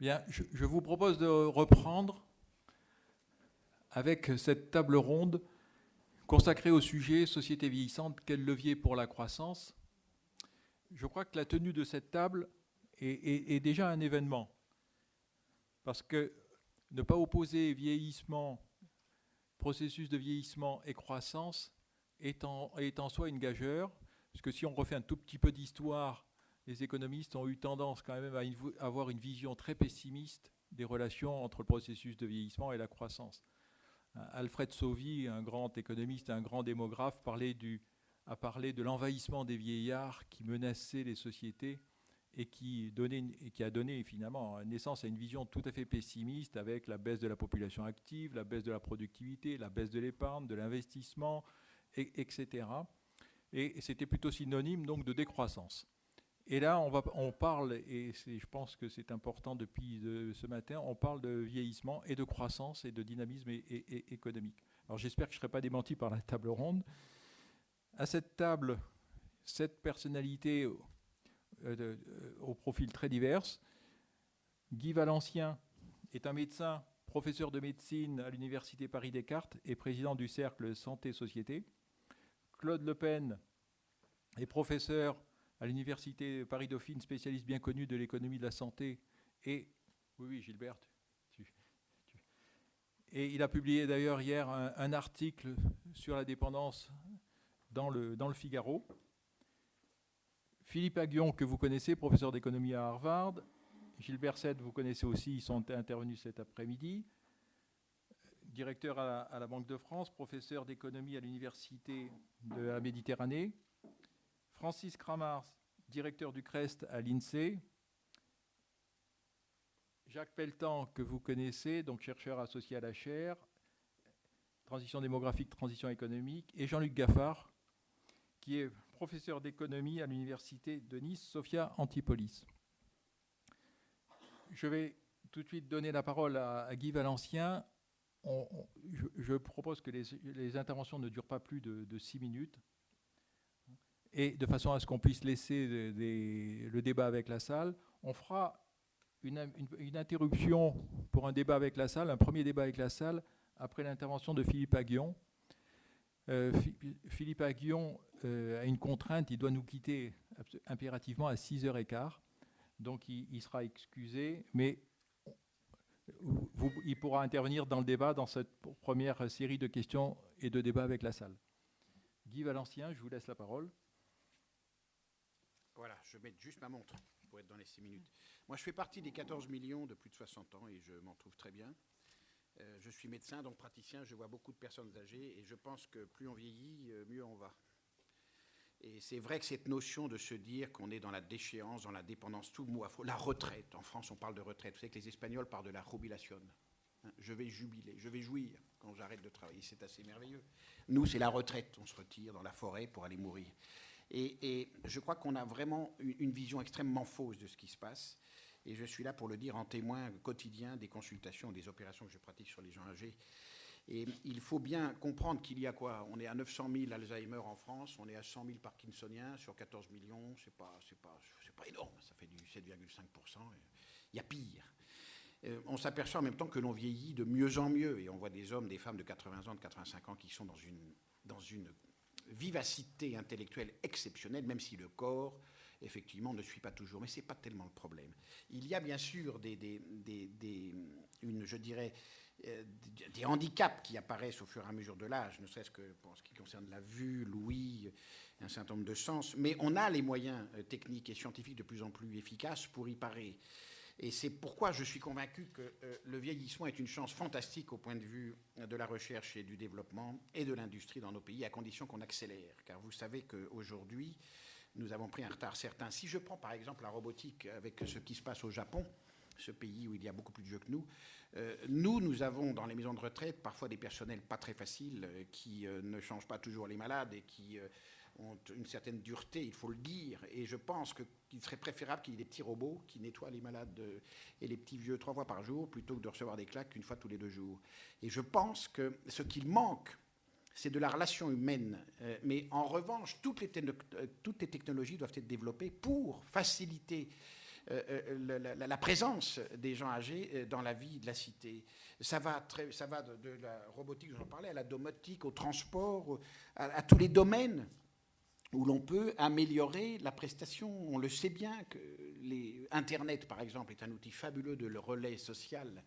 Bien, je vous propose de reprendre avec cette table ronde consacrée au sujet société vieillissante, quel levier pour la croissance. Je crois que la tenue de cette table est déjà un événement, parce que ne pas opposer vieillissement, processus de vieillissement et croissance est en soi une gageure, parce que si on refait un tout petit peu d'histoire, les économistes ont eu tendance quand même à avoir une vision très pessimiste des relations entre le processus de vieillissement et la croissance. Alfred Sauvy, un grand économiste, un grand démographe, a parlé de l'envahissement des vieillards qui menaçait les sociétés et qui a donné finalement naissance à une vision tout à fait pessimiste avec la baisse de la population active, la baisse de la productivité, la baisse de l'épargne, de l'investissement, etc. Et c'était plutôt synonyme donc de décroissance. Et là, on parle, et je pense que c'est important depuis ce matin, on parle de vieillissement et de croissance et de dynamisme économique. Alors j'espère que je ne serai pas démenti par la table ronde. À cette table, 7 personnalités au profil très divers. Guy Valencien est un médecin, professeur de médecine à l'Université Paris-Descartes et président du cercle Santé-Société. Claude Le Pen est professeur à l'Université Paris-Dauphine, spécialiste bien connu de l'économie de la santé. Et, oui, Gilbert, et il a publié d'ailleurs hier un article sur la dépendance dans le Figaro. Philippe Aghion, que vous connaissez, professeur d'économie à Harvard. Gilbert Sed, vous connaissez aussi, ils sont intervenus cet après-midi. Directeur à la Banque de France, professeur d'économie à l'Université de la Méditerranée. Francis Kramars, directeur du CREST à l'INSEE. Jacques Pelletan, que vous connaissez, donc chercheur associé à la chaire, transition démographique, transition économique. Et Jean-Luc Gaffard, qui est professeur d'économie à l'Université de Nice, Sophia Antipolis. Je vais tout de suite donner la parole à Guy Valencien. Je propose que les interventions ne durent pas plus de 6 minutes, et de façon à ce qu'on puisse laisser le débat avec la salle. On fera une interruption pour un débat avec la salle, un premier débat avec la salle, après l'intervention de Philippe Aghion. Philippe Aghion a une contrainte, il doit nous quitter impérativement à 6h15, donc il sera excusé, mais il pourra intervenir dans le débat, dans cette première série de questions et de débats avec la salle. Guy Valencien, je vous laisse la parole. Voilà, je mets juste ma montre pour être dans les 6 minutes. Moi, je fais partie des 14 millions de plus de 60 ans et je m'en trouve très bien. Je suis médecin, donc praticien, je vois beaucoup de personnes âgées et je pense que plus on vieillit, mieux on va. Et c'est vrai que cette notion de se dire qu'on est dans la déchéance, dans la dépendance, tout le mot, la retraite, en France on parle de retraite, vous savez que les Espagnols parlent de la jubilación. Je vais jubiler, je vais jouir quand j'arrête de travailler, c'est assez merveilleux. Nous, c'est la retraite, on se retire dans la forêt pour aller mourir. Et je crois qu'on a vraiment une vision extrêmement fausse de ce qui se passe. Et je suis là pour le dire en témoin quotidien des consultations, des opérations que je pratique sur les gens âgés. Et il faut bien comprendre qu'il y a quoi ? On est à 900 000 Alzheimer en France, on est à 100 000 Parkinsoniens sur 14 millions, c'est pas énorme, ça fait du 7,5%. Il y a pire. On s'aperçoit en même temps que l'on vieillit de mieux en mieux. Et on voit des hommes, des femmes de 80 ans, de 85 ans qui sont dans une vivacité intellectuelle exceptionnelle, même si le corps, effectivement, ne suit pas toujours. Mais ce n'est pas tellement le problème. Il y a bien sûr des handicaps qui apparaissent au fur et à mesure de l'âge, ne serait-ce que pour ce qui concerne la vue, l'ouïe, un certain nombre de sens. Mais on a les moyens techniques et scientifiques de plus en plus efficaces pour y parer. Et c'est pourquoi je suis convaincu que le vieillissement est une chance fantastique au point de vue de la recherche et du développement et de l'industrie dans nos pays, à condition qu'on accélère. Car vous savez qu'aujourd'hui, nous avons pris un retard certain. Si je prends par exemple la robotique avec ce qui se passe au Japon, ce pays où il y a beaucoup plus de vieux que nous avons dans les maisons de retraite parfois des personnels pas très faciles qui ne changent pas toujours les malades et qui ont une certaine dureté, il faut le dire. Et je pense qu'il serait préférable qu'il y ait des petits robots qui nettoient les malades et les petits vieux 3 fois par jour plutôt que de recevoir des claques 1 fois tous les 2 jours. Et je pense que ce qu'il manque, c'est de la relation humaine. Mais en revanche, toutes les technologies doivent être développées pour faciliter la présence des gens âgés dans la vie de la cité. Ça va de la robotique, j'en parlais, à la domotique, au transport, à tous les domaines où l'on peut améliorer la prestation. On le sait bien que Internet, par exemple, est un outil fabuleux de relais social,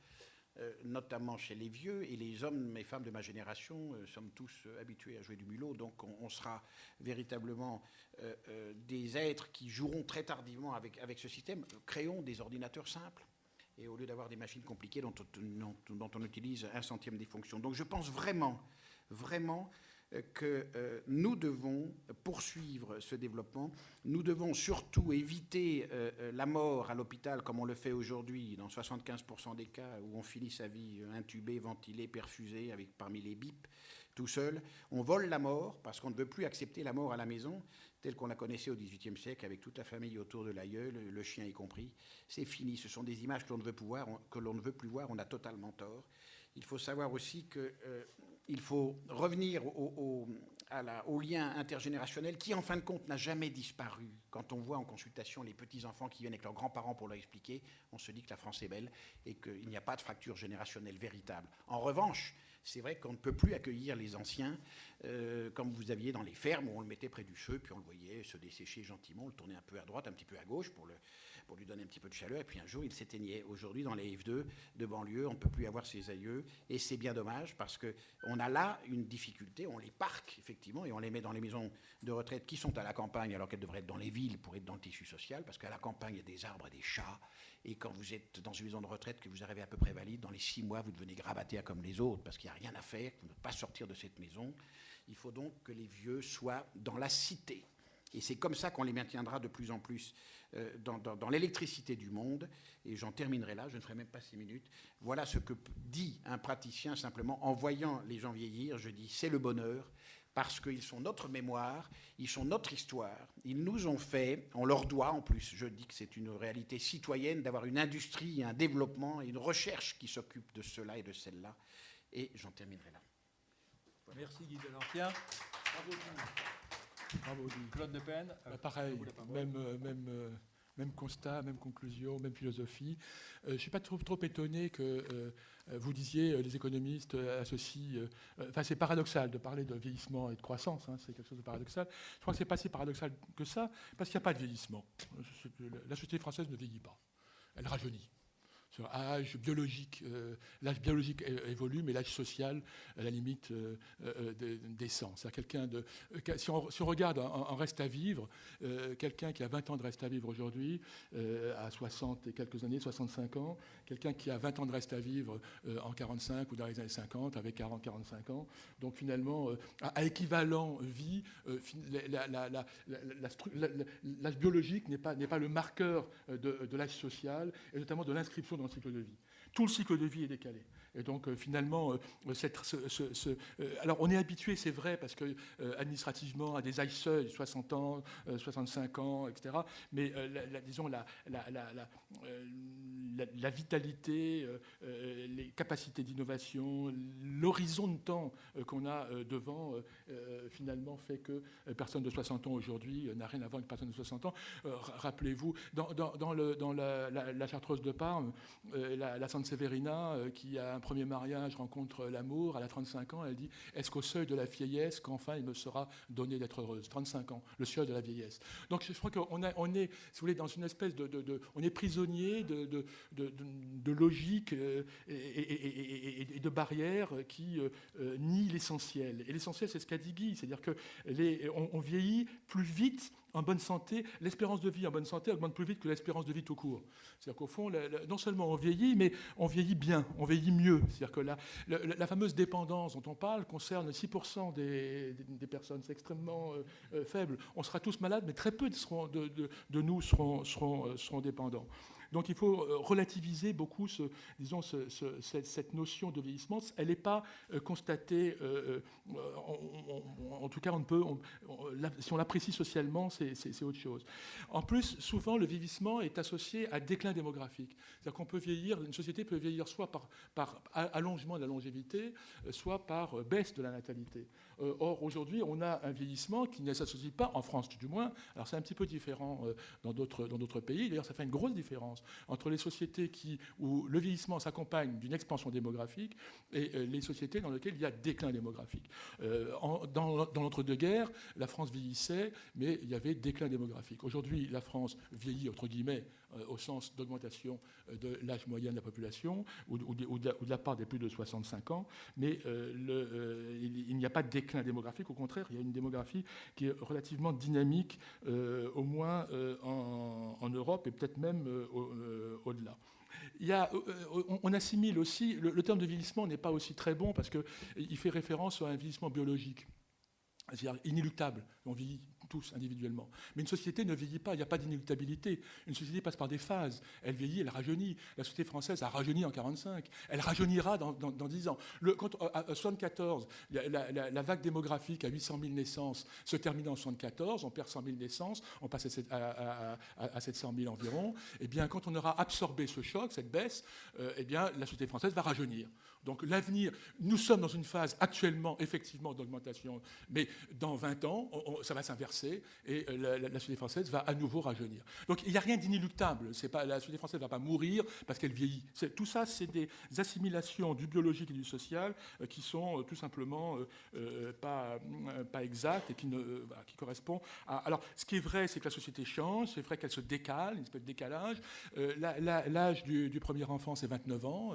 notamment chez les vieux, et les hommes et femmes de ma génération sommes tous habitués à jouer du mulot, donc on sera véritablement des êtres qui joueront très tardivement avec ce système. Créons des ordinateurs simples, et au lieu d'avoir des machines compliquées dont on utilise 1/100 des fonctions. Donc je pense vraiment que nous devons poursuivre ce développement. Nous devons surtout éviter la mort à l'hôpital, comme on le fait aujourd'hui, dans 75% des cas où on finit sa vie intubé, ventilé, perfusé, avec parmi les bips, tout seul. On vole la mort parce qu'on ne veut plus accepter la mort à la maison, telle qu'on la connaissait au XVIIIe siècle, avec toute la famille autour de l'aïeul, le chien y compris. C'est fini. Ce sont des images que l'on ne veut plus voir. On a totalement tort. Il faut savoir aussi que il faut revenir au lien intergénérationnel qui, en fin de compte, n'a jamais disparu. Quand on voit en consultation les petits-enfants qui viennent avec leurs grands-parents pour leur expliquer, on se dit que la France est belle et qu'il n'y a pas de fracture générationnelle véritable. En revanche, c'est vrai qu'on ne peut plus accueillir les anciens comme vous aviez dans les fermes où on le mettait près du feu, puis on le voyait se dessécher gentiment, on le tournait un peu à droite, un petit peu à gauche pour lui donner un petit peu de chaleur, et puis un jour il s'éteignait. Aujourd'hui, dans les F2 de banlieue, on ne peut plus avoir ses aïeux, et c'est bien dommage parce qu'on a là une difficulté. On les parque effectivement et on les met dans les maisons de retraite qui sont à la campagne alors qu'elles devraient être dans les villes pour être dans le tissu social, parce qu'à la campagne il y a des arbres et des chats, et quand vous êtes dans une maison de retraite que vous arrivez à peu près valide, dans les 6 mois vous devenez grabataire comme les autres parce qu'il n'y a rien à faire, vous ne pouvez pas sortir de cette maison. Il faut donc que les vieux soient dans la cité. Et c'est comme ça qu'on les maintiendra de plus en plus dans l'électricité du monde. Et j'en terminerai là, je ne ferai même pas 6 minutes. Voilà ce que dit un praticien simplement en voyant les gens vieillir. Je dis c'est le bonheur, parce qu'ils sont notre mémoire, ils sont notre histoire. Ils nous ont fait, on leur doit en plus, je dis que c'est une réalité citoyenne d'avoir une industrie, un développement et une recherche qui s'occupe de cela et de celle-là. Et j'en terminerai là. Voilà. Merci Guy Delancien. Bravo Guy. Claude de Penne. Pareil, même constat, même conclusion, même philosophie. Je ne suis pas trop étonné que vous disiez les économistes associent... Enfin, c'est paradoxal de parler de vieillissement et de croissance, hein, c'est quelque chose de paradoxal. Je crois que ce n'est pas si paradoxal que ça, parce qu'il n'y a pas de vieillissement. La société française ne vieillit pas. Elle rajeunit. Sur l'âge biologique évolue, mais l'âge social, à la limite, descend. C'est quelqu'un si on regarde en reste à vivre, quelqu'un qui a 20 ans de reste à vivre aujourd'hui, à 60 et quelques années, 65 ans, quelqu'un qui a 20 ans de reste à vivre en 45 ou dans les années 50, avec 40, 45 ans. Donc finalement, à équivalent vie, l'âge biologique n'est pas le marqueur de l'âge social, et notamment de l'inscription dans le cycle de vie. Tout le cycle de vie est décalé. Et donc finalement, alors on est habitué, c'est vrai, parce que administrativement, à des âges seuils, 60 ans, 65 ans, etc. Mais disons la vitalité, les capacités d'innovation, l'horizon de temps qu'on a devant, finalement fait que personne de 60 ans aujourd'hui n'a rien à voir avec personne de 60 ans. Rappelez-vous, dans la Chartreuse de Parme, la Sainte Sévérina, qui a un premier mariage, rencontre l'amour, elle a 35 ans, elle dit « Est-ce qu'au seuil de la vieillesse, qu'enfin il me sera donné d'être heureuse ?» 35 ans, le seuil de la vieillesse. Donc je crois qu'on est, si vous voulez, dans une espèce on est prisonnier de logique et de barrières qui nient l'essentiel. Et l'essentiel, c'est ce qu'a dit Guy, c'est-à-dire qu'on vieillit plus vite en bonne santé, l'espérance de vie en bonne santé augmente plus vite que l'espérance de vie tout court. C'est-à-dire qu'au fond, non seulement on vieillit, mais on vieillit bien, on vieillit mieux. C'est-à-dire que la fameuse dépendance dont on parle concerne 6% des personnes, c'est extrêmement faible. On sera tous malades, mais très peu de nous seront dépendants. Donc il faut relativiser beaucoup cette notion de vieillissement. Elle n'est pas constatée, en tout cas si on l'apprécie socialement, c'est autre chose. En plus, souvent le vieillissement est associé à déclin démographique. C'est-à-dire qu'on peut vieillir, une société peut vieillir soit par allongement de la longévité, soit par baisse de la natalité. Or, aujourd'hui, on a un vieillissement qui ne s'associe pas, en France du moins, alors c'est un petit peu différent dans d'autres pays, d'ailleurs ça fait une grosse différence entre les sociétés où le vieillissement s'accompagne d'une expansion démographique et les sociétés dans lesquelles il y a déclin démographique. Dans l'entre-deux-guerres, la France vieillissait, mais il y avait déclin démographique. Aujourd'hui, la France vieillit, entre guillemets, au sens d'augmentation de l'âge moyen de la population ou de la part des plus de 65 ans, mais il n'y a pas de déclin démographique, au contraire, il y a une démographie qui est relativement dynamique, au moins en Europe et peut-être même au-delà. On assimile aussi, le terme de vieillissement n'est pas aussi très bon parce qu'il fait référence à un vieillissement biologique, c'est-à-dire inéluctable, on vieillit tous individuellement. Mais une société ne vieillit pas, il n'y a pas d'inéluctabilité. Une société passe par des phases. Elle vieillit, elle rajeunit. La société française a rajeuni en 1945. Elle rajeunira dans 10 ans. À 1974, la vague démographique à 800 000 naissances se termine en 1974. On perd 100 000 naissances, on passe à 700 000 environ. Eh bien, quand on aura absorbé ce choc, cette baisse, eh bien, la société française va rajeunir. Donc l'avenir, nous sommes dans une phase actuellement, effectivement, d'augmentation, mais dans 20 ans, ça va s'inverser et la société française va à nouveau rajeunir. Donc il n'y a rien d'inéluctable. La société française ne va pas mourir parce qu'elle vieillit. Tout ça, c'est des assimilations du biologique et du social qui sont tout simplement pas exactes et qui correspondent à... Alors, ce qui est vrai, c'est que la société change, c'est vrai qu'elle se décale, une espèce de décalage. L'âge du premier enfant, c'est 29 ans.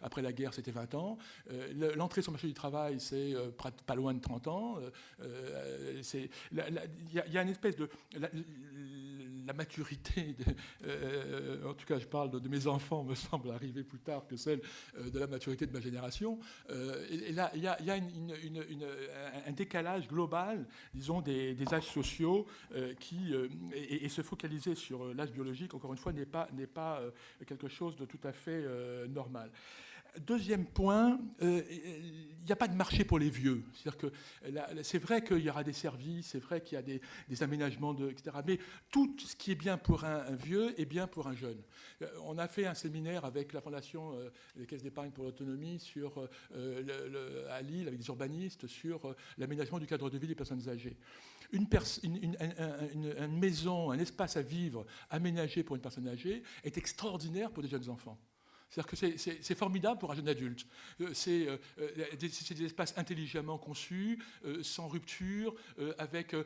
Après la guerre, c'était 20 ans. L'entrée sur le marché du travail, c'est pas loin de 30 ans. Il y a une espèce de... La maturité, en tout cas je parle de mes enfants, me semble arriver plus tard que celle de la maturité de ma génération. Et là, il y a un décalage global, disons, des âges sociaux et se focaliser sur l'âge biologique, encore une fois, n'est pas quelque chose de tout à fait normal. Deuxième point, il n'y a pas de marché pour les vieux. C'est-à-dire que c'est vrai qu'il y aura des services, c'est vrai qu'il y a des aménagements, etc. Mais tout ce qui est bien pour un vieux est bien pour un jeune. On a fait un séminaire avec la Fondation des Caisses d'épargne pour l'autonomie à Lille, avec des urbanistes, sur l'aménagement du cadre de vie des personnes âgées. Une maison, un espace à vivre aménagé pour une personne âgée est extraordinaire pour des jeunes enfants. C'est-à-dire que c'est formidable pour un jeune adulte. C'est des espaces intelligemment conçus, sans rupture, avec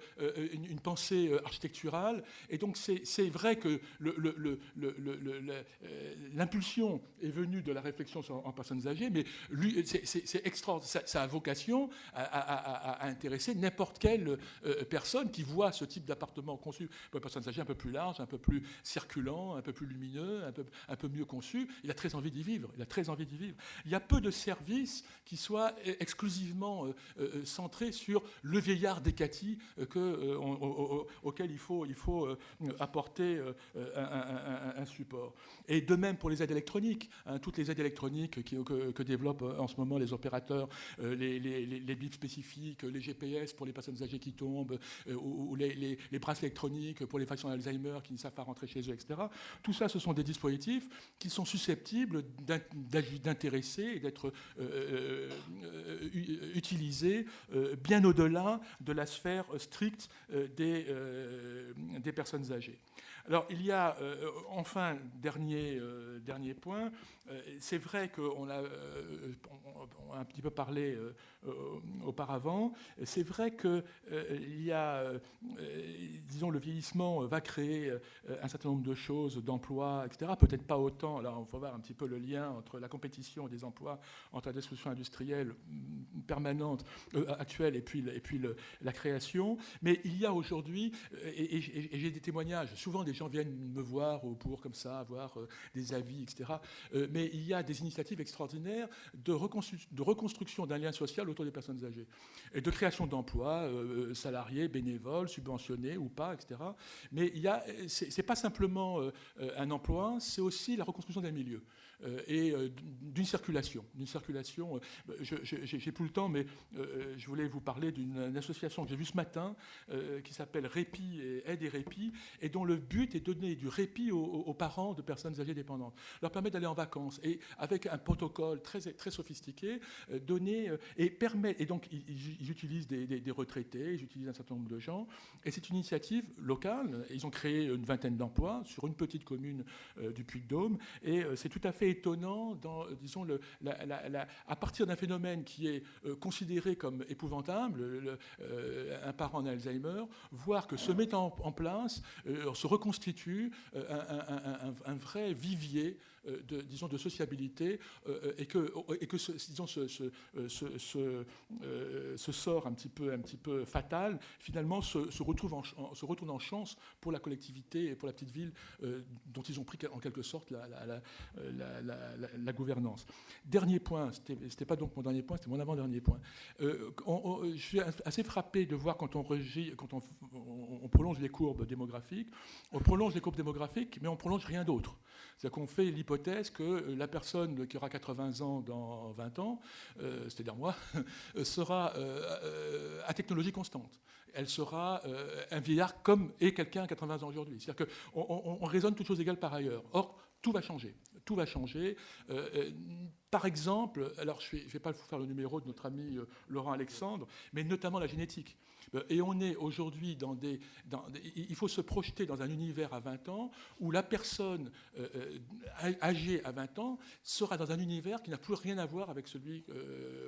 une pensée architecturale. Et donc c'est vrai que l'impulsion est venue de la réflexion en personnes âgées, mais c'est extraordinaire. Ça a vocation à intéresser n'importe quelle personne qui voit ce type d'appartement conçu pour les personnes âgées un peu plus large, un peu plus circulant, un peu plus lumineux, un peu mieux conçu. Il a très envie d'y vivre. Il y a peu de services qui soient exclusivement centrés sur le vieillard décati auquel il faut apporter un support. Et de même pour les aides électroniques. Toutes les aides électroniques que développent en ce moment les opérateurs, les bips spécifiques, les GPS pour les personnes âgées qui tombent, ou les bracelets électroniques pour les patients d'Alzheimer qui ne savent pas rentrer chez eux, etc. Tout ça, ce sont des dispositifs qui sont susceptibles d'intéresser et d'être utilisés bien au-delà de la sphère stricte des personnes âgées. Alors, il y a enfin, dernier point, c'est vrai qu'on a un petit peu parlé auparavant, c'est vrai que il y a, disons, le vieillissement va créer un certain nombre de choses, d'emplois, etc. Peut-être pas autant, là, il faut voir un petit petit peu le lien entre la compétition des emplois, entre la destruction industrielle permanente, actuelle, et puis la création. Mais il y a aujourd'hui, et j'ai des témoignages, souvent des gens viennent me voir pour comme ça avoir des avis, etc. Mais il y a des initiatives extraordinaires de reconstruction d'un lien social autour des personnes âgées et de création d'emplois salariés, bénévoles, subventionnés ou pas, etc. Mais c'est pas simplement un emploi, c'est aussi la reconstruction d'un milieu et d'une circulation. J'ai plus le temps, mais je voulais vous parler d'une association que j'ai vue ce matin qui s'appelle Répit et Aide et Répit, et dont le but est de donner du répit aux parents de personnes âgées dépendantes, leur permettre d'aller en vacances, et avec un protocole très, très sophistiqué, et donc ils utilisent des retraités, ils utilisent un certain nombre de gens, et c'est une initiative locale. Ils ont créé une vingtaine d'emplois sur une petite commune du Puy-de-Dôme, et c'est tout à fait étonnant, disons, à partir d'un phénomène qui est considéré comme épouvantable, un parent en Alzheimer, voir que se met en place, se reconstitue un vrai vivier de sociabilité, et que ce sort un petit peu fatal, finalement, se retourne en chance pour la collectivité et pour la petite ville dont ils ont pris en quelque sorte la gouvernance. Dernier point, c'était pas donc mon dernier point, c'était mon avant-dernier point. Je suis assez frappé de voir quand on prolonge les courbes démographiques, mais on prolonge rien d'autre. C'est-à-dire qu'on fait l'hypothèse que la personne qui aura 80 ans dans 20 ans, c'est-à-dire moi, sera à technologie constante. Elle sera un vieillard comme est quelqu'un à 80 ans aujourd'hui. C'est-à-dire qu'on raisonne toutes choses égales par ailleurs. Or, tout va changer. Tout va changer. Par exemple, alors je ne vais pas vous faire le numéro de notre ami Laurent Alexandre, mais notamment la génétique. Et on est aujourd'hui il faut se projeter dans un univers à 20 ans où la personne âgée à 20 ans sera dans un univers qui n'a plus rien à voir avec celui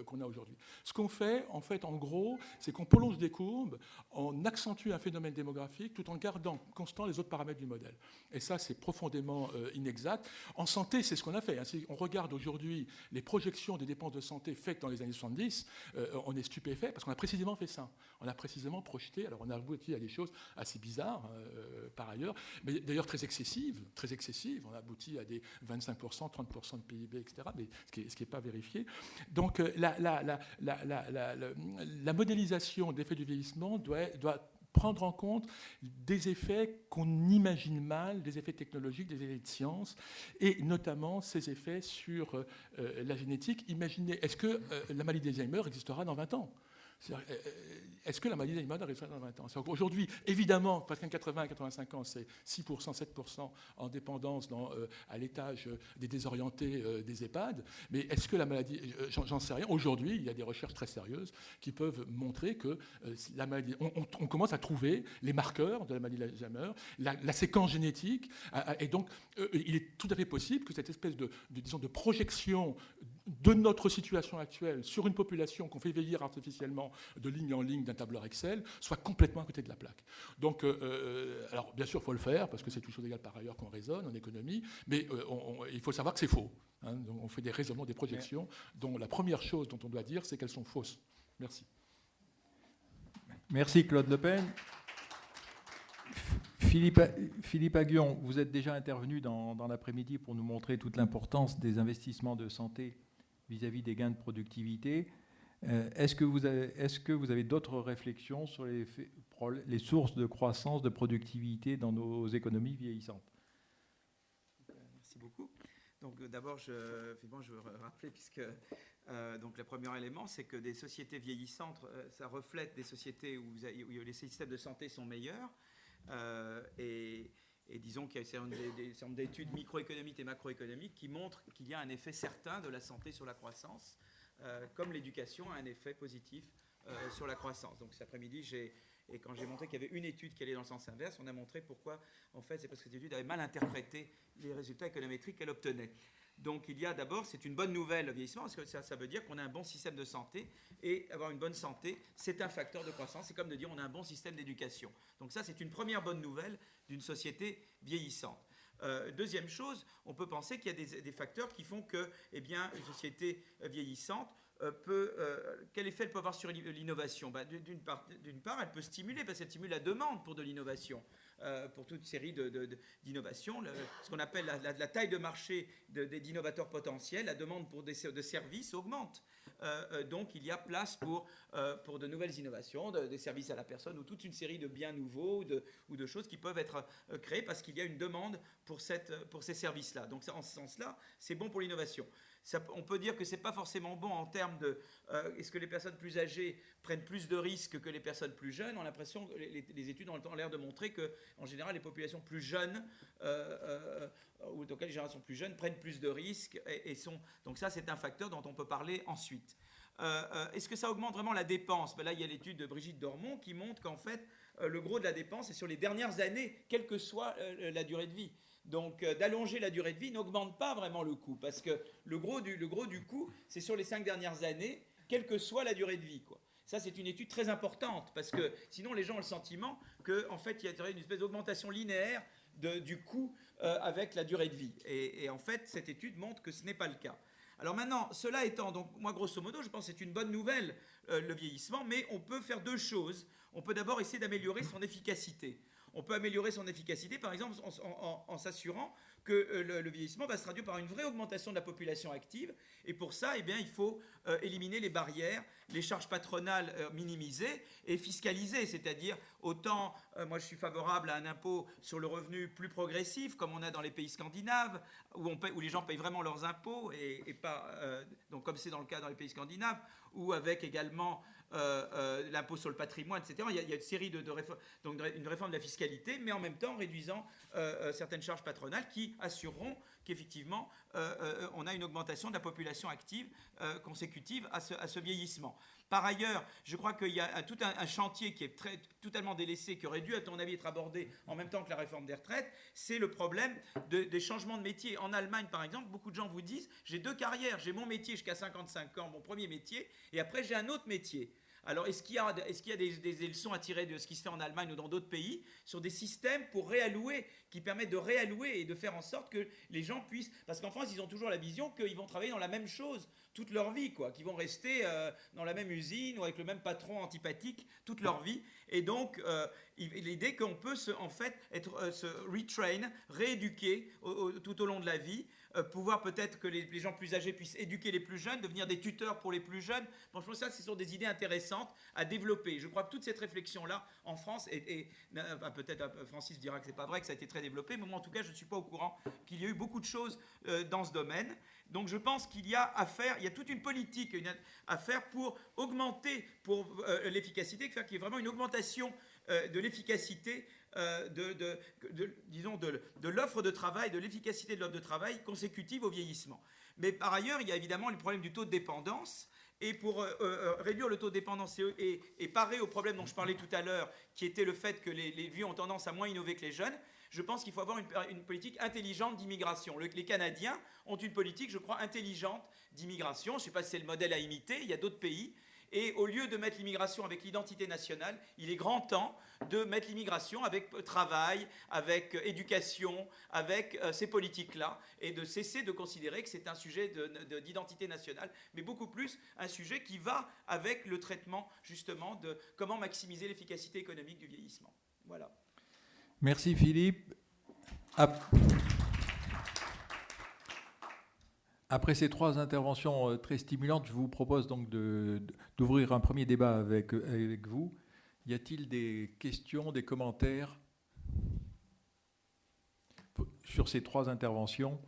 qu'on a aujourd'hui. Ce qu'on fait, en gros, c'est qu'on prolonge des courbes, on accentue un phénomène démographique tout en gardant constant les autres paramètres du modèle. Et ça, c'est profondément inexact. En santé, c'est ce qu'on a fait. Si on regarde aujourd'hui les projections des dépenses de santé faites dans les années 70, on est stupéfait parce qu'on a précisément fait ça. On a précisément projeté, alors on a abouti à des choses assez bizarres par ailleurs, mais d'ailleurs très excessives. On a abouti à des 25%, 30% de PIB, etc., mais ce qui n'est pas vérifié. Donc la modélisation de l'effet du vieillissement doit prendre en compte des effets qu'on imagine mal, des effets technologiques, des effets de science, et notamment ces effets sur la génétique. Imaginez, est-ce que la maladie d'Alzheimer existera dans 20 ans ? Est-ce que la maladie d'Alzheimer restera dans 20 ans ? Aujourd'hui, évidemment, parce qu'en 80 à 85 ans, c'est 6%, 7% en dépendance à l'étage des désorientés des EHPAD. Mais est-ce que la maladie... J'en sais rien. Aujourd'hui, il y a des recherches très sérieuses qui peuvent montrer que la maladie... On commence à trouver les marqueurs de la maladie d'Alzheimer, la séquence génétique. Et donc, il est tout à fait possible que cette espèce de projection de notre situation actuelle sur une population qu'on fait vieillir artificiellement de ligne en ligne d'un tableur Excel soit complètement à côté de la plaque. Donc, alors bien sûr, il faut le faire parce que c'est tout chose égale par ailleurs qu'on raisonne en économie, mais il faut savoir que c'est faux. Donc on fait des raisonnements, des projections dont la première chose dont on doit dire, c'est qu'elles sont fausses. Merci. Merci Claude Le Pen. Philippe Aghion, vous êtes déjà intervenu dans l'après-midi pour nous montrer toute l'importance des investissements de santé vis-à-vis des gains de productivité. Est-ce que vous avez d'autres réflexions sur les sources de croissance, de productivité dans nos économies vieillissantes ? Merci beaucoup. Donc d'abord, je veux rappeler, puisque donc le premier élément, c'est que des sociétés vieillissantes, ça reflète des sociétés où les systèmes de santé sont meilleurs. Et disons qu'il y a un certain nombre d'études microéconomiques et macroéconomiques qui montrent qu'il y a un effet certain de la santé sur la croissance, comme l'éducation a un effet positif sur la croissance. Donc cet après-midi, quand j'ai montré qu'il y avait une étude qui allait dans le sens inverse, on a montré pourquoi, en fait, c'est parce que cette étude avait mal interprété les résultats économétriques qu'elle obtenait. Donc il y a d'abord, c'est une bonne nouvelle le vieillissement, parce que ça veut dire qu'on a un bon système de santé, et avoir une bonne santé, c'est un facteur de croissance. C'est comme de dire on a un bon système d'éducation. Donc ça, c'est une première bonne nouvelle d'une société vieillissante. Deuxième chose, on peut penser qu'il y a des facteurs qui font que, eh bien, une société vieillissante quel effet elle peut avoir sur l'innovation? D'une part, elle peut stimuler, parce qu'elle stimule la demande pour de l'innovation, pour toute série d'innovations. Ce qu'on appelle la taille de marché d'innovateurs potentiels, la demande pour de services augmente. Donc il y a place pour de nouvelles innovations, des services à la personne, ou toute une série de biens nouveaux ou de choses qui peuvent être créées parce qu'il y a une demande pour ces services-là. Donc en ce sens-là, c'est bon pour l'innovation. On peut dire que ce n'est pas forcément bon en termes de est-ce que les personnes plus âgées prennent plus de risques que les personnes plus jeunes. On a l'impression que les études ont l'air de montrer qu'en général, les populations plus jeunes, ou en tout cas les générations plus jeunes, prennent plus de risques. Donc ça, c'est un facteur dont on peut parler ensuite. Est-ce que ça augmente vraiment la dépense? Là, il y a l'étude de Brigitte Dormont qui montre qu'en fait, le gros de la dépense est sur les dernières années, quelle que soit la durée de vie. Donc d'allonger la durée de vie n'augmente pas vraiment le coût, parce que le gros du coût, c'est sur les 5 dernières années, quelle que soit la durée de vie, quoi. Ça, c'est une étude très importante, parce que sinon les gens ont le sentiment qu'en fait, il y a une espèce d'augmentation linéaire du coût avec la durée de vie. Et en fait, cette étude montre que ce n'est pas le cas. Alors maintenant, cela étant, donc moi grosso modo, je pense que c'est une bonne nouvelle, le vieillissement, mais on peut faire deux choses. On peut d'abord essayer d'améliorer son efficacité. On peut améliorer son efficacité, par exemple, en s'assurant que le vieillissement va se traduire par une vraie augmentation de la population active. Et pour ça, eh bien, il faut éliminer les barrières, les charges patronales minimisées et fiscalisées. C'est-à-dire, autant, moi je suis favorable à un impôt sur le revenu plus progressif, comme on a dans les pays scandinaves, où les gens payent vraiment leurs impôts, et pas, donc comme c'est dans le cas dans les pays scandinaves, ou avec également l'impôt sur le patrimoine, etc. Il y a une série de réformes, donc une réforme de la fiscalité, mais en même temps réduisant certaines charges patronales qui assureront qu'effectivement on a une augmentation de la population active consécutive à ce vieillissement. Par ailleurs, je crois qu'il y a tout un chantier qui est totalement délaissé, qui aurait dû, à ton avis, être abordé en même temps que la réforme des retraites, c'est le problème des changements de métier. En Allemagne, par exemple, beaucoup de gens vous disent « j'ai 2 carrières, j'ai mon métier jusqu'à 55 ans, mon premier métier, et après j'ai un autre métier ». Alors, est-ce qu'il y a des leçons à tirer de ce qui se fait en Allemagne ou dans d'autres pays sur des systèmes pour réallouer, qui permettent de réallouer et de faire en sorte que les gens puissent... Parce qu'en France, ils ont toujours la vision qu'ils vont travailler dans la même chose toute leur vie, quoi, qu'ils vont rester dans la même usine ou avec le même patron antipathique toute leur vie. Et donc, l'idée qu'on peut se retrain, rééduquer tout au long de la vie, pouvoir peut-être que les gens plus âgés puissent éduquer les plus jeunes, devenir des tuteurs pour les plus jeunes. Bon, je pense que ça, ce sont des idées intéressantes à développer. Je crois que toute cette réflexion-là, en France, peut-être Francis dira que ce n'est pas vrai, que ça a été très développé, mais moi, en tout cas, je ne suis pas au courant qu'il y a eu beaucoup de choses dans ce domaine. Donc, je pense qu'il y a à faire, il y a toute une politique à faire pour augmenter l'efficacité, faire qu'il y ait vraiment une augmentation de l'efficacité de l'offre de travail, de l'efficacité de l'offre de travail consécutive au vieillissement. Mais par ailleurs, il y a évidemment le problème du taux de dépendance. Et pour réduire le taux de dépendance et parer au problème dont je parlais tout à l'heure, qui était le fait que les vieux ont tendance à moins innover que les jeunes, je pense qu'il faut avoir une politique intelligente d'immigration. Les Canadiens ont une politique, je crois, intelligente d'immigration. Je ne sais pas si c'est le modèle à imiter, il y a d'autres pays. Et au lieu de mettre l'immigration avec l'identité nationale, il est grand temps de mettre l'immigration avec travail, avec éducation, avec ces politiques-là, et de cesser de considérer que c'est un sujet d'identité nationale, mais beaucoup plus un sujet qui va avec le traitement, justement, de comment maximiser l'efficacité économique du vieillissement. Voilà. Merci Philippe. Après ces 3 interventions très stimulantes, je vous propose donc d'ouvrir un premier débat avec vous. Y a-t-il des questions, des commentaires sur ces 3 interventions?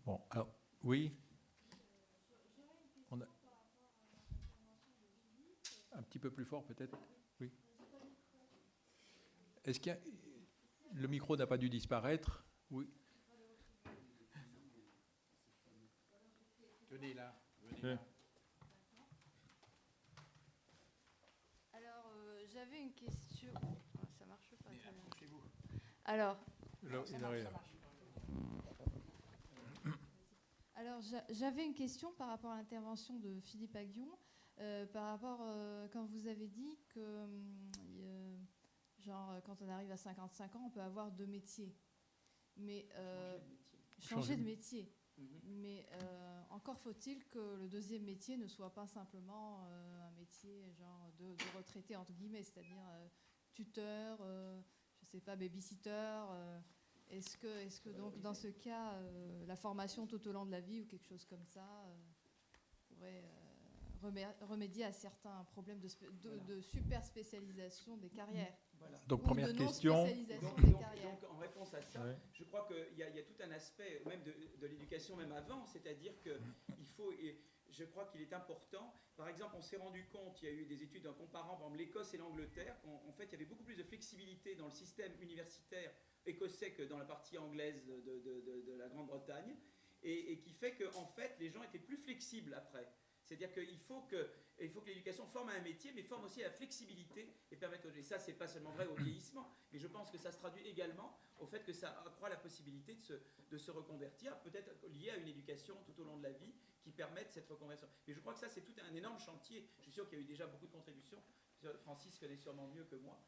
Bon, alors, oui. Un petit peu plus fort peut-être? Oui. Est-ce que le micro n'a pas dû disparaître? Oui. Tenez là. Alors, j'avais une question. Oh, ça marche pas. Approchez-vous. Alors. Alors, j'avais une question par rapport à l'intervention de Philippe Aghion. Par rapport, quand vous avez dit que, genre, quand on arrive à 55 ans, on peut avoir 2 métiers. Mais changer de métier. Mais encore faut-il que le deuxième métier ne soit pas simplement un métier genre de retraité, entre guillemets, c'est-à-dire tuteur, je sais pas, babysitter. Est-ce que donc dans ce cas, la formation tout au long de la vie ou quelque chose comme ça pourrait remédier à certains problèmes de super spécialisation des carrières? Voilà. Donc, Ou première de question. non-spécialisation des carrières. Donc, en réponse à ça, Ouais. je crois qu'il y a tout un aspect, même de l'éducation, même avant, c'est-à-dire qu'il faut, et je crois qu'il est important, par exemple, on s'est rendu compte, il y a eu des études en comparant, par exemple, l'Écosse et l'Angleterre, qu'en fait, il y avait beaucoup plus de flexibilité dans le système universitaire écossais que dans la partie anglaise de la Grande-Bretagne, et qui fait qu'en fait, les gens étaient plus flexibles après. C'est-à-dire qu'il faut que l'éducation forme à un métier, mais forme aussi à la flexibilité et permette aux gens. Et ça, c'est pas seulement vrai au vieillissement, mais je pense que ça se traduit également au fait que ça accroît la possibilité de se reconvertir, peut-être lié à une éducation tout au long de la vie qui permette cette reconversion. Mais je crois que ça, c'est tout un énorme chantier. Je suis sûr qu'il y a eu déjà beaucoup de contributions. Francis connaît sûrement mieux que moi.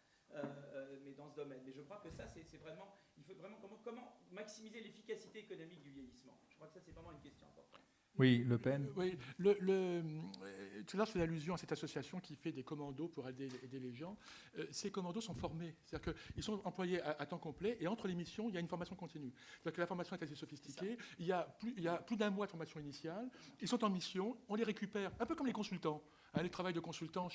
Mais dans ce domaine. Mais je crois que ça, c'est vraiment, il faut vraiment comment maximiser l'efficacité économique du vieillissement. Je crois que ça, c'est vraiment une question importante. Oui, Le Pen. Oui, tout à l'heure, je fais allusion à cette association qui fait des commandos pour aider les gens. Ces commandos sont formés, c'est-à-dire qu'ils sont employés à temps complet et entre les missions, il y a une formation continue. C'est-à-dire que la formation est assez sophistiquée. Il y a plus d'un mois de formation initiale. Ils sont en mission, on les récupère, un peu comme les consultants. Les travails de consultants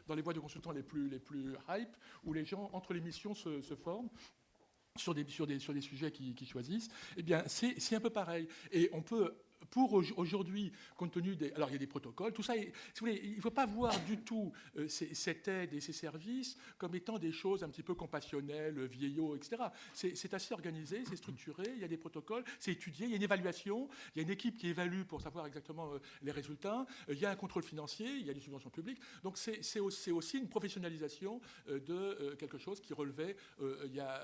dans les boîtes de consultants les plus hype, où les gens, entre les missions, se forment sur des sujets qu'ils choisissent. Eh bien, c'est un peu pareil. Et on peut... Pour aujourd'hui, compte tenu des... Alors, il y a des protocoles, tout ça, si vous voulez, il ne faut pas voir du tout cette aide et ces services comme étant des choses un petit peu compassionnelles, vieillots, etc. C'est assez organisé, c'est structuré, il y a des protocoles, c'est étudié, il y a une évaluation, il y a une équipe qui évalue pour savoir exactement les résultats, il y a un contrôle financier, il y a des subventions publiques. Donc, c'est aussi une professionnalisation de quelque chose qui relevait il y a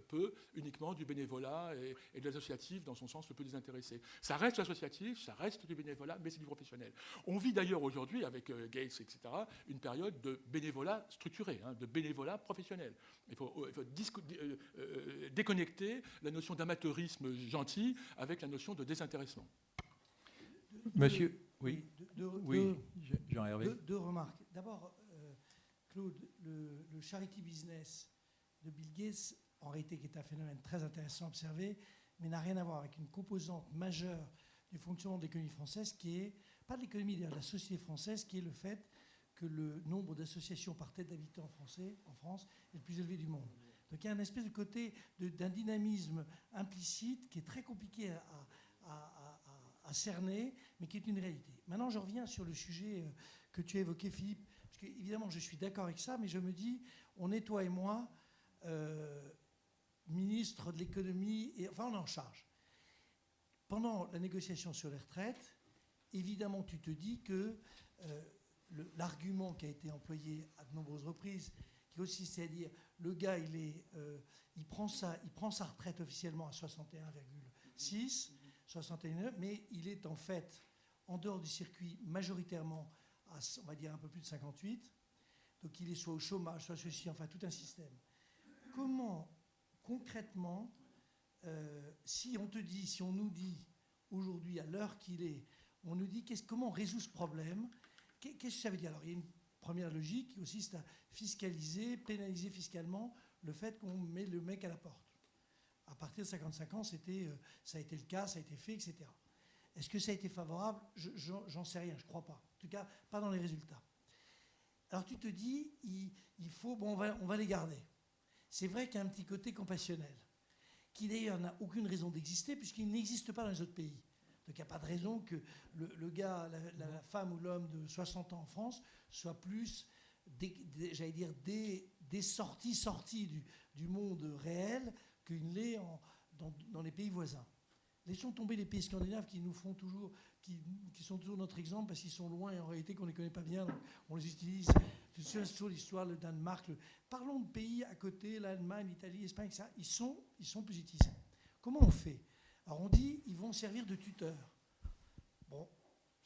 peu uniquement du bénévolat et de l'associatif dans son sens le plus désintéressé. Ça reste associatif, ça reste du bénévolat, mais c'est du professionnel. On vit d'ailleurs aujourd'hui, avec Gates, etc., une période de bénévolat structuré, de bénévolat professionnel. Il faut déconnecter la notion d'amateurisme gentil avec la notion de désintéressement. Monsieur, oui, Jean-Hervé. Deux remarques. D'abord, Claude, le charity business de Bill Gates, en réalité, qui est un phénomène très intéressant à observer, mais n'a rien à voir avec une composante majeure du fonctionnement de l'économie française, qui est, pas de l'économie, de la société française, qui est le fait que le nombre d'associations par tête d'habitant français, en France, est le plus élevé du monde. Donc il y a un espèce de côté d'un dynamisme implicite qui est très compliqué à cerner, mais qui est une réalité. Maintenant, je reviens sur le sujet que tu as évoqué, Philippe, parce que évidemment, je suis d'accord avec ça, mais je me dis, on est, toi et moi, ministre de l'économie, enfin, on est en charge. Pendant la négociation sur les retraites, évidemment, tu te dis que l'argument qui a été employé à de nombreuses reprises, qui consiste à dire le gars, il prend sa retraite officiellement à 61,6, 61, mais il est en fait en dehors du circuit majoritairement à, on va dire, un peu plus de 58. Donc il est soit au chômage, soit ceci, enfin tout un système. Comment, concrètement, si on nous dit aujourd'hui, à l'heure qu'il est, on nous dit comment on résout ce problème, qu'est-ce que ça veut dire? Alors il y a une première logique qui consiste à fiscaliser, pénaliser fiscalement le fait qu'on met le mec à la porte. À partir de 55 ans, ça a été le cas, ça a été fait, etc. Est-ce que ça a été favorable? J'en sais rien, je ne crois pas. En tout cas, pas dans les résultats. Alors tu te dis, il faut, on va les garder. C'est vrai qu'il y a un petit côté compassionnel, qui d'ailleurs n'a aucune raison d'exister, puisqu'il n'existe pas dans les autres pays. Donc il n'y a pas de raison que le gars, la femme ou l'homme de 60 ans en France soit plus, j'allais dire, sorti du monde réel qu'il l'est dans les pays voisins. Laissons tomber les pays scandinaves qui nous font toujours, qui sont toujours notre exemple parce qu'ils sont loin et en réalité qu'on ne les connaît pas bien, donc on les utilise. C'est toujours l'histoire, le Danemark. Parlons de pays à côté, l'Allemagne, l'Italie, l'Espagne, ça, ils sont plus utilisés. Comment on fait? Alors on dit, ils vont servir de tuteurs. Bon,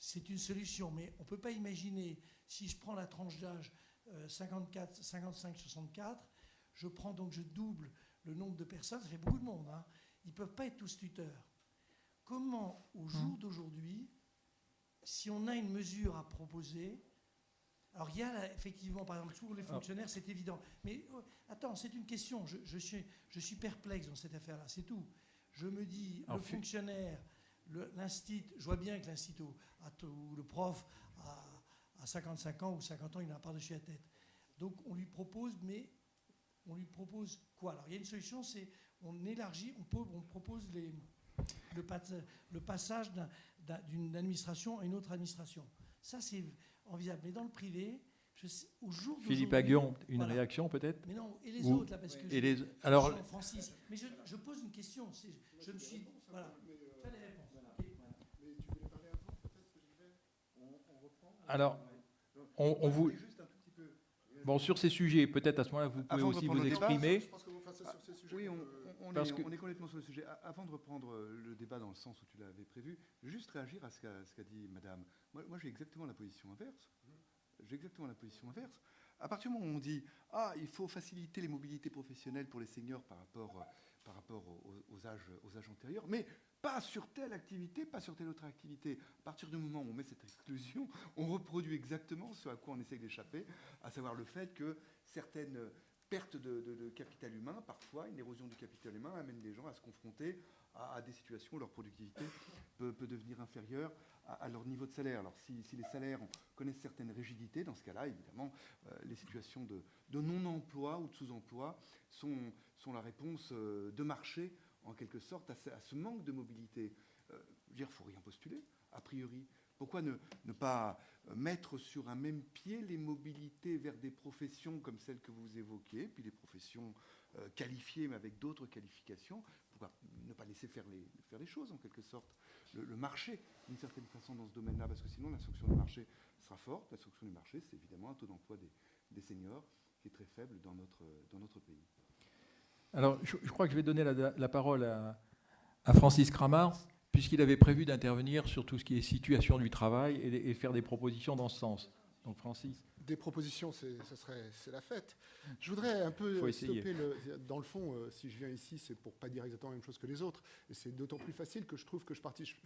c'est une solution, mais on ne peut pas imaginer, si je prends la tranche d'âge 54, 55, 64, je double le nombre de personnes, ça fait beaucoup de monde, hein. Ils ne peuvent pas être tous tuteurs. Comment, au jour d'aujourd'hui, si on a une mesure à proposer, alors il y a effectivement, par exemple, pour les fonctionnaires, c'est évident. Mais attends, c'est une question, je suis perplexe dans cette affaire-là, c'est tout. Je me dis, le fonctionnaire, l'instit, je vois bien que l'instit ou le prof à 55 ans ou 50 ans, il n'a pas par-dessus la tête. Donc on lui propose, mais on lui propose quoi? Alors il y a une solution, c'est on élargit, on propose le passage d'une administration à une autre administration. Ça, c'est envisageable. Mais dans le privé, au jour d'aujourd'hui... Philippe Aguillon, une réaction peut-être? Mais non, et les autres, là, parce que alors, Francis, mais je pose une question. Je me suis... Voilà. Pas les réponses. Mais tu voulais parler avant, peut-être, Gilbert? On reprend? Alors, on vous... Bon, sur ces sujets, peut-être à ce moment-là, vous pouvez aussi vous exprimer. Je pense que sur ces sujets, oui, on est complètement sur le sujet. Avant de reprendre le débat dans le sens où tu l'avais prévu, juste réagir à ce qu'a dit Madame. Moi, j'ai exactement la position inverse. À partir du moment où on dit « il faut faciliter les mobilités professionnelles pour les seniors par rapport aux âges antérieurs », mais pas sur telle activité, pas sur telle autre activité. À partir du moment où on met cette exclusion, on reproduit exactement ce à quoi on essaie d'échapper, à savoir le fait que certaines pertes de capital humain, parfois une érosion du capital humain, amène les gens à se confronter à des situations où leur productivité peut devenir inférieure à leur niveau de salaire. Alors si les salaires connaissent certaines rigidités, dans ce cas-là, évidemment, les situations de non-emploi ou de sous-emploi sont la réponse de marché, en quelque sorte, à ce manque de mobilité. Il ne faut rien postuler, a priori. Pourquoi ne pas mettre sur un même pied les mobilités vers des professions comme celles que vous évoquez, puis des professions qualifiées, mais avec d'autres qualifications? Pourquoi ne pas laisser faire les choses, en quelque sorte, le marché, d'une certaine façon, dans ce domaine-là? Parce que sinon, la sanction du marché sera forte. La sanction du marché, c'est évidemment un taux d'emploi des seniors qui est très faible dans notre pays. Alors, je crois que je vais donner la parole à Francis Kramars, puisqu'il avait prévu d'intervenir sur tout ce qui est situation du travail et faire des propositions dans ce sens. Donc, Francis. Des propositions, c'est la fête. Je voudrais un peu stopper dans le fond, si je viens ici, c'est pour pas dire exactement la même chose que les autres. Et c'est d'autant plus facile que je trouve que je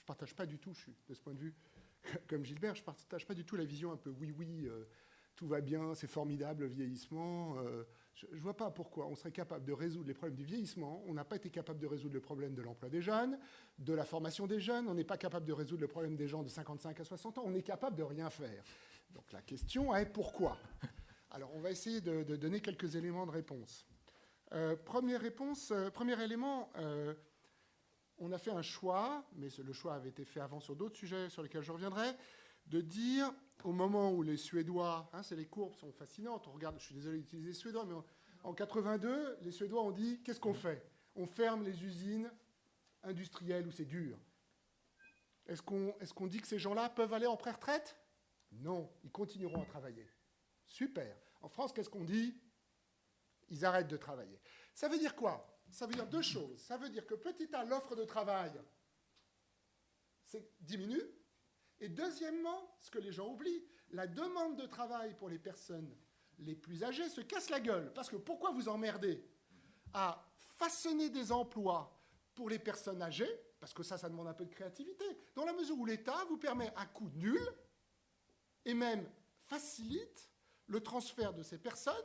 partage pas du tout, je suis de ce point de vue, comme Gilbert, je partage pas du tout la vision un peu oui, tout va bien, c'est formidable, le vieillissement. Je ne vois pas pourquoi on serait capable de résoudre les problèmes du vieillissement. On n'a pas été capable de résoudre le problème de l'emploi des jeunes, de la formation des jeunes. On n'est pas capable de résoudre le problème des gens de 55 à 60 ans. On est capable de rien faire. Donc la question est pourquoi? Alors on va essayer de donner quelques éléments de réponse. Premier élément, on a fait un choix, mais le choix avait été fait avant sur d'autres sujets sur lesquels je reviendrai, de dire, au moment où les Suédois, les courbes sont fascinantes, on regarde, je suis désolé d'utiliser les Suédois, mais en 82, les Suédois ont dit, qu'est-ce qu'on fait? On ferme les usines industrielles où c'est dur. Est-ce qu'on dit que ces gens-là peuvent aller en pré-retraite? Non, ils continueront à travailler. Super. En France, qu'est-ce qu'on dit? Ils arrêtent de travailler. Ça veut dire quoi? Ça veut dire deux choses. Ça veut dire que petit a, l'offre de travail diminue. Et deuxièmement, ce que les gens oublient, la demande de travail pour les personnes les plus âgées se casse la gueule. Parce que pourquoi vous emmerdez à façonner des emplois pour les personnes âgées? Parce que ça demande un peu de créativité. Dans la mesure où l'État vous permet à coût nul et même facilite le transfert de ces personnes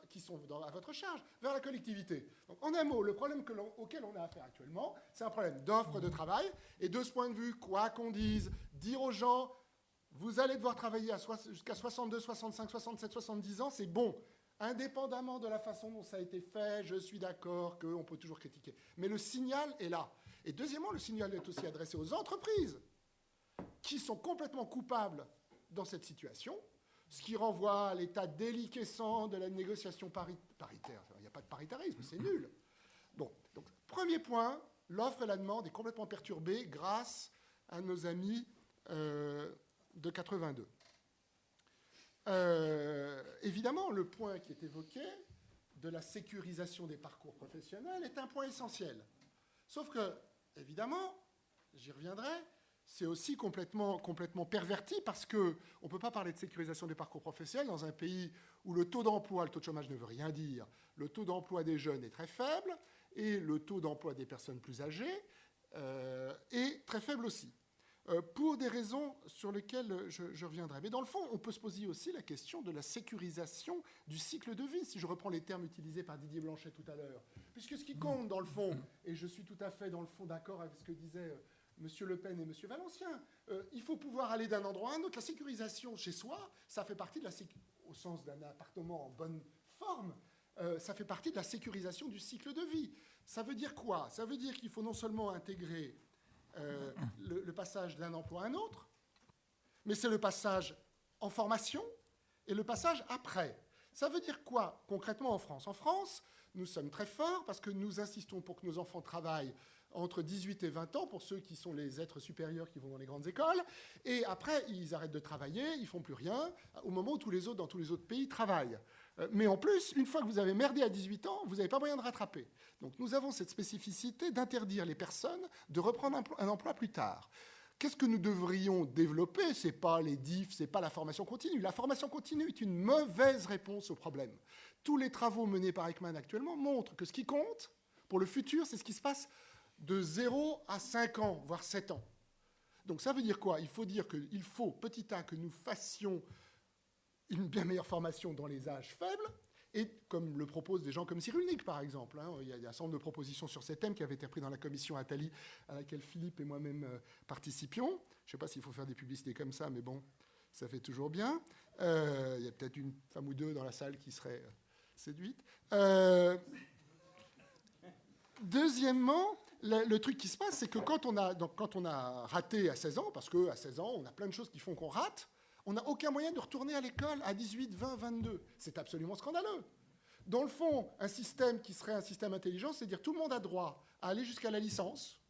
qui sont à votre charge vers la collectivité. Donc, en un mot, le problème auquel on a affaire actuellement, c'est un problème d'offre de travail. Et de ce point de vue, quoi qu'on dise, dire aux gens, vous allez devoir travailler jusqu'à 62, 65, 67, 70 ans, c'est bon. Indépendamment de la façon dont ça a été fait, je suis d'accord qu'on peut toujours critiquer. Mais le signal est là. Et deuxièmement, le signal est aussi adressé aux entreprises qui sont complètement coupables dans cette situation, ce qui renvoie à l'état déliquescent de la négociation paritaire. Il n'y a pas de paritarisme, c'est nul. Bon, donc, premier point, l'offre et la demande est complètement perturbée grâce à nos amis de 82. Évidemment, le point qui est évoqué de la sécurisation des parcours professionnels est un point essentiel. Sauf que, évidemment, j'y reviendrai, c'est aussi complètement perverti parce qu'on ne peut pas parler de sécurisation des parcours professionnels dans un pays où le taux d'emploi, le taux de chômage ne veut rien dire, le taux d'emploi des jeunes est très faible et le taux d'emploi des personnes plus âgées est très faible aussi. Pour des raisons sur lesquelles je reviendrai. Mais dans le fond, on peut se poser aussi la question de la sécurisation du cycle de vie, si je reprends les termes utilisés par Didier Blanchet tout à l'heure. Puisque ce qui compte dans le fond, et je suis tout à fait dans le fond d'accord avec ce que disaient M. Le Pen et M. Valencien, il faut pouvoir aller d'un endroit à un autre. La sécurisation chez soi, ça fait partie de au sens d'un appartement en bonne forme, ça fait partie de la sécurisation du cycle de vie. Ça veut dire quoi? Ça veut dire qu'il faut non seulement intégrer le passage d'un emploi à un autre, mais c'est le passage en formation et le passage après. Ça veut dire quoi concrètement en France? En France, nous sommes très forts parce que nous insistons pour que nos enfants travaillent entre 18 et 20 ans, pour ceux qui sont les êtres supérieurs qui vont dans les grandes écoles, et après, ils arrêtent de travailler, ils ne font plus rien, au moment où dans tous les autres pays, travaillent. Mais en plus, une fois que vous avez merdé à 18 ans, vous n'avez pas moyen de rattraper. Donc nous avons cette spécificité d'interdire les personnes de reprendre un emploi plus tard. Qu'est-ce que nous devrions développer? Ce n'est pas les DIF, ce n'est pas la formation continue. La formation continue est une mauvaise réponse au problème. Tous les travaux menés par Ekman actuellement montrent que ce qui compte pour le futur, c'est ce qui se passe de 0 à 5 ans, voire 7 ans. Donc ça veut dire quoi? Il faut dire qu'il faut, petit a, que nous fassions une bien meilleure formation dans les âges faibles, et comme le proposent des gens comme Cyrulnik, par exemple. Il y a un certain nombre de propositions sur ces thèmes qui avaient été prises dans la commission Attali, à laquelle Philippe et moi-même participions. Je ne sais pas s'il faut faire des publicités comme ça, mais bon, ça fait toujours bien. Il y a peut-être une femme ou deux dans la salle qui serait séduite. Deuxièmement, le truc qui se passe, c'est que quand on a raté à 16 ans, parce qu'à 16 ans, on a plein de choses qui font qu'on rate, on n'a aucun moyen de retourner à l'école à 18, 20, 22. C'est absolument scandaleux. Dans le fond, un système qui serait un système intelligent, c'est dire tout le monde a droit à aller jusqu'à la licence,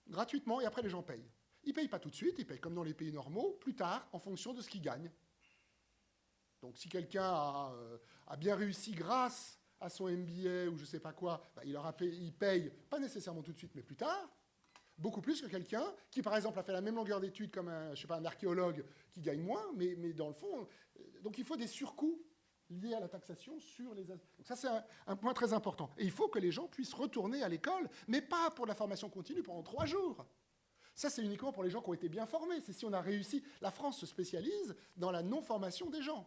gratuitement, et après les gens payent. Ils ne payent pas tout de suite, ils payent comme dans les pays normaux, plus tard, en fonction de ce qu'ils gagnent. Donc si quelqu'un a bien réussi grâce à son MBA ou je ne sais pas quoi, il paye, pas nécessairement tout de suite, mais plus tard, beaucoup plus que quelqu'un qui, par exemple, a fait la même longueur d'études comme un archéologue qui gagne moins, mais dans le fond... Donc il faut des surcoûts liés à la taxation sur les... Donc ça, c'est un point très important. Et il faut que les gens puissent retourner à l'école, mais pas pour la formation continue pendant 3 jours. Ça, c'est uniquement pour les gens qui ont été bien formés. C'est si on a réussi... La France se spécialise dans la non-formation des gens.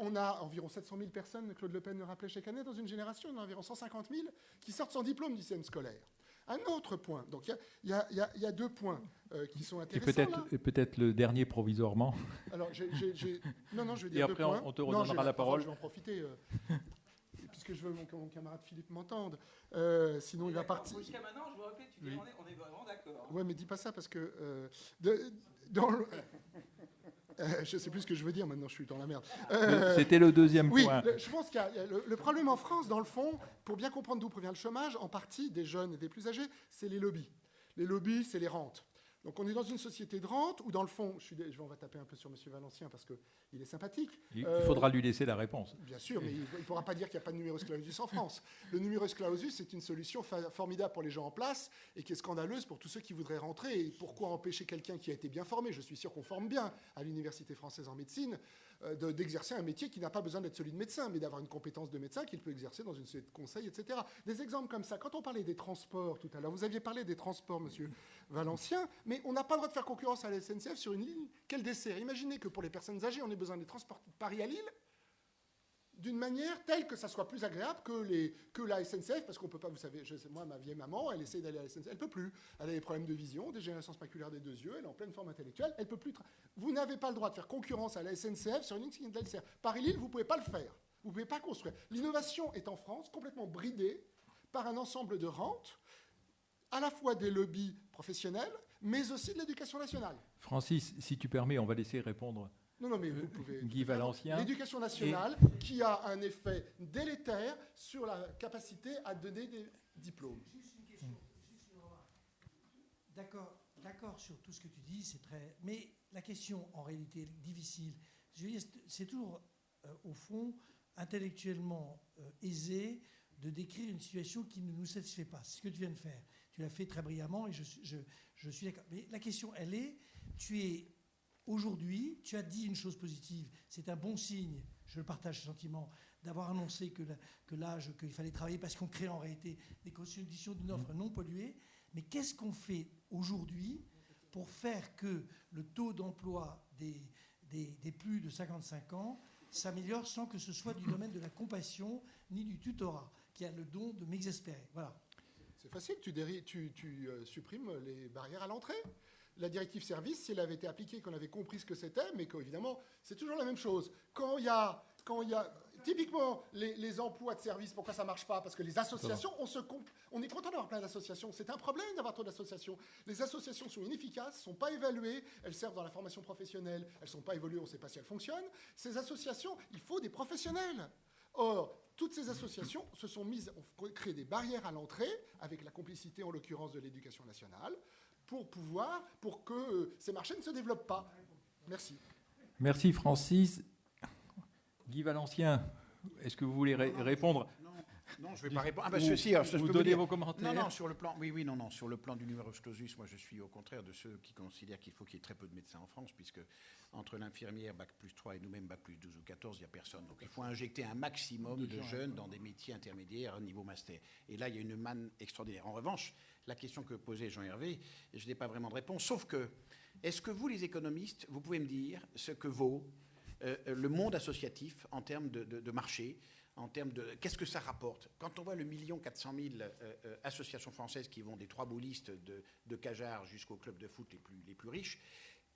On a environ 700 000 personnes, Claude Le Pen le rappelait chaque année, dans une génération, on a environ 150 000 qui sortent sans diplôme du système scolaire. Un autre point, donc il y a 2 points qui sont intéressants. Et peut-être le dernier provisoirement. Alors, non, je vais dire et après, 2 points. on te redonnera la parole. Je vais en profiter, puisque je veux que mon camarade Philippe m'entende. Sinon, il va partir. Jusqu'à maintenant, je vous rappelle, tu dis, on est vraiment d'accord. Oui, mais dis pas ça, parce que je ne sais plus ce que je veux dire maintenant, je suis dans la merde. C'était le deuxième point. Oui, je pense qu'il y a le problème en France, dans le fond, pour bien comprendre d'où provient le chômage, en partie des jeunes et des plus âgés, c'est les lobbies. Les lobbies, c'est les rentes. Donc on est dans une société de rente où, dans le fond, on va taper un peu sur M. Valencien parce qu'il est sympathique. Il faudra lui laisser la réponse. Bien sûr, mais il ne pourra pas dire qu'il n'y a pas de numerus clausus en France. Le numerus clausus, c'est une solution formidable pour les gens en place et qui est scandaleuse pour tous ceux qui voudraient rentrer. Et pourquoi empêcher quelqu'un qui a été bien formé, je suis sûr qu'on forme bien à l'Université française en médecine, d'exercer un métier qui n'a pas besoin d'être celui de médecin, mais d'avoir une compétence de médecin qu'il peut exercer dans une société de conseil, etc. Des exemples comme ça. Quand on parlait des transports tout à l'heure, vous aviez parlé des transports, monsieur Valencien, mais on n'a pas le droit de faire concurrence à la SNCF sur une ligne qu'elle dessert. Imaginez que pour les personnes âgées, on ait besoin de les transporter de Paris à Lille d'une manière telle que ça soit plus agréable que la SNCF, parce qu'on peut pas, vous savez, moi, ma vieille maman, elle essaie d'aller à la SNCF, elle peut plus. Elle a des problèmes de vision, dégénérescence maculaire des 2 yeux, elle est en pleine forme intellectuelle, elle peut plus. Vous n'avez pas le droit de faire concurrence à la SNCF sur une ligne qui la dessert. Paris-Lille, vous pouvez pas le faire. Vous pouvez pas construire. L'innovation est en France complètement bridée par un ensemble de rentes, à la fois des lobbies professionnels, mais aussi de l'éducation nationale. Francis, si tu permets, on va laisser répondre Non, mais vous pouvez... Guy Valencien. L'éducation nationale qui a un effet délétère sur la capacité à donner des diplômes. Juste une question, juste une remarque. D'accord sur tout ce que tu dis, c'est très... Mais la question, en réalité, difficile, je veux dire, c'est toujours, au fond, intellectuellement aisé de décrire une situation qui ne nous satisfait pas. C'est ce que tu viens de faire. tu l'as fait très brillamment et je suis d'accord. Mais la question, elle est, aujourd'hui, tu as dit une chose positive, c'est un bon signe, je le partage ce sentiment, d'avoir annoncé qu'il fallait travailler parce qu'on crée en réalité des conditions d'une offre non polluée. Mais qu'est-ce qu'on fait aujourd'hui pour faire que le taux d'emploi des plus de 55 ans s'améliore sans que ce soit du domaine de la compassion ni du tutorat, qui a le don de m'exaspérer. Voilà. C'est facile, tu supprimes les barrières à l'entrée. La directive service, si elle avait été appliquée, qu'on avait compris ce que c'était, mais qu'évidemment, c'est toujours la même chose. Quand il y a typiquement les emplois de service, pourquoi ça ne marche pas? Parce que les associations, on est content d'avoir plein d'associations. C'est un problème d'avoir trop d'associations. Les associations sont inefficaces, ne sont pas évaluées, elles servent dans la formation professionnelle, elles ne sont pas évoluées, on ne sait pas si elles fonctionnent. Ces associations, il faut des professionnels. Or, toutes ces associations se sont ont créé des barrières à l'entrée, avec la complicité en l'occurrence de l'éducation nationale, pour que ces marchés ne se développent pas. Merci. Merci Francis. Guy Valencien, est-ce que vous voulez répondre? Non, je ne vais pas répondre. Je vous peux donnez dire. vos commentaires. Non, sur le plan, sur le plan du numerus clausus, moi je suis au contraire de ceux qui considèrent qu'il faut qu'il y ait très peu de médecins en France, puisque entre l'infirmière bac plus 3 et nous-mêmes bac plus 12 ou 14, il n'y a personne. Donc il faut injecter un maximum de jeunes dans des métiers intermédiaires niveau master. Et là, il y a une manne extraordinaire. En revanche, la question que posait Jean-Hervé, je n'ai pas vraiment de réponse, sauf que, est-ce que vous, les économistes, vous pouvez me dire ce que vaut le monde associatif en termes de marché, en termes de... Qu'est-ce que ça rapporte? Quand on voit le 1 400 000 associations françaises qui vont des 3 boulistes de Cajar jusqu'au club de foot les plus riches,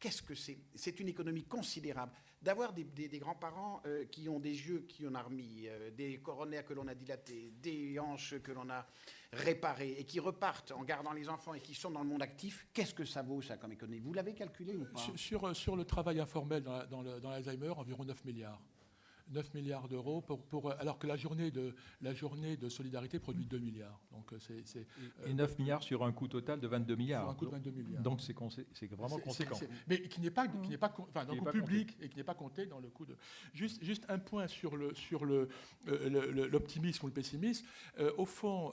qu'est-ce que c'est? C'est une économie considérable. D'avoir des grands-parents qui ont des yeux qui on a remis, des coronaires que l'on a dilatés, des hanches que l'on a réparées et qui repartent en gardant les enfants et qui sont dans le monde actif, qu'est-ce que ça vaut, ça, comme économie? Vous l'avez calculé ou pas? Sur le travail informel dans l'Alzheimer, environ 9 milliards. 9 milliards d'euros, alors que la journée de solidarité produit 2 milliards. Donc et 9 milliards sur un coût total de 22 milliards. Sur un coût de 22 milliards. Donc c'est vraiment conséquent. Mais qui n'est pas, dans le coût public et qui n'est pas compté dans le coût de... Juste un point sur l'optimisme ou le pessimisme. Au fond,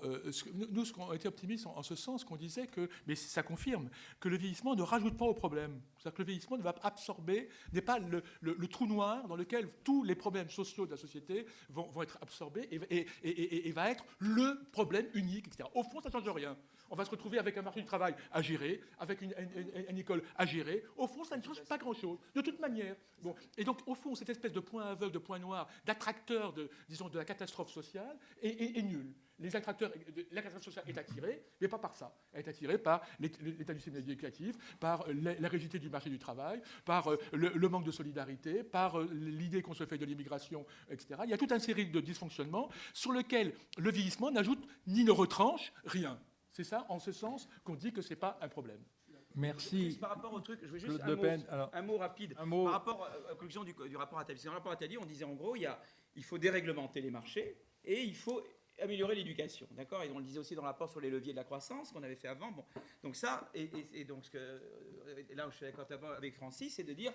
nous, on était optimistes en ce sens qu'on disait que, mais ça confirme, que le vieillissement ne rajoute pas au problème. C'est-à-dire que le vieillissement ne va absorber, n'est pas le trou noir dans lequel tous les problèmes sociaux de la société vont être absorbés et va être le problème unique, etc. Au fond, ça ne change rien. On va se retrouver avec un marché du travail à gérer, avec une école à gérer. Au fond, ça ne change pas grand-chose, de toute manière. Bon. Et donc, au fond, cette espèce de point aveugle, de point noir, d'attracteur de la catastrophe sociale est nul. La catastrophe sociale est attirée, mais pas par ça. Elle est attirée par l'état du système éducatif, par la rigidité du marché du travail, par le manque de solidarité, par l'idée qu'on se fait de l'immigration, etc. Il y a toute une série de dysfonctionnements sur lesquels le vieillissement n'ajoute ni ne retranche rien. C'est ça, en ce sens, qu'on dit que ce n'est pas un problème. Merci. Juste par rapport au truc, je veux juste un mot rapide. Par rapport à la conclusion du rapport Attali. Dans le rapport Attali, on disait en gros, il faut déréglementer les marchés et il faut améliorer l'éducation, d'accord? Et on le disait aussi dans le rapport sur les leviers de la croissance qu'on avait fait avant. Bon, donc ça, et donc là où je suis d'accord avec Francis, c'est de dire,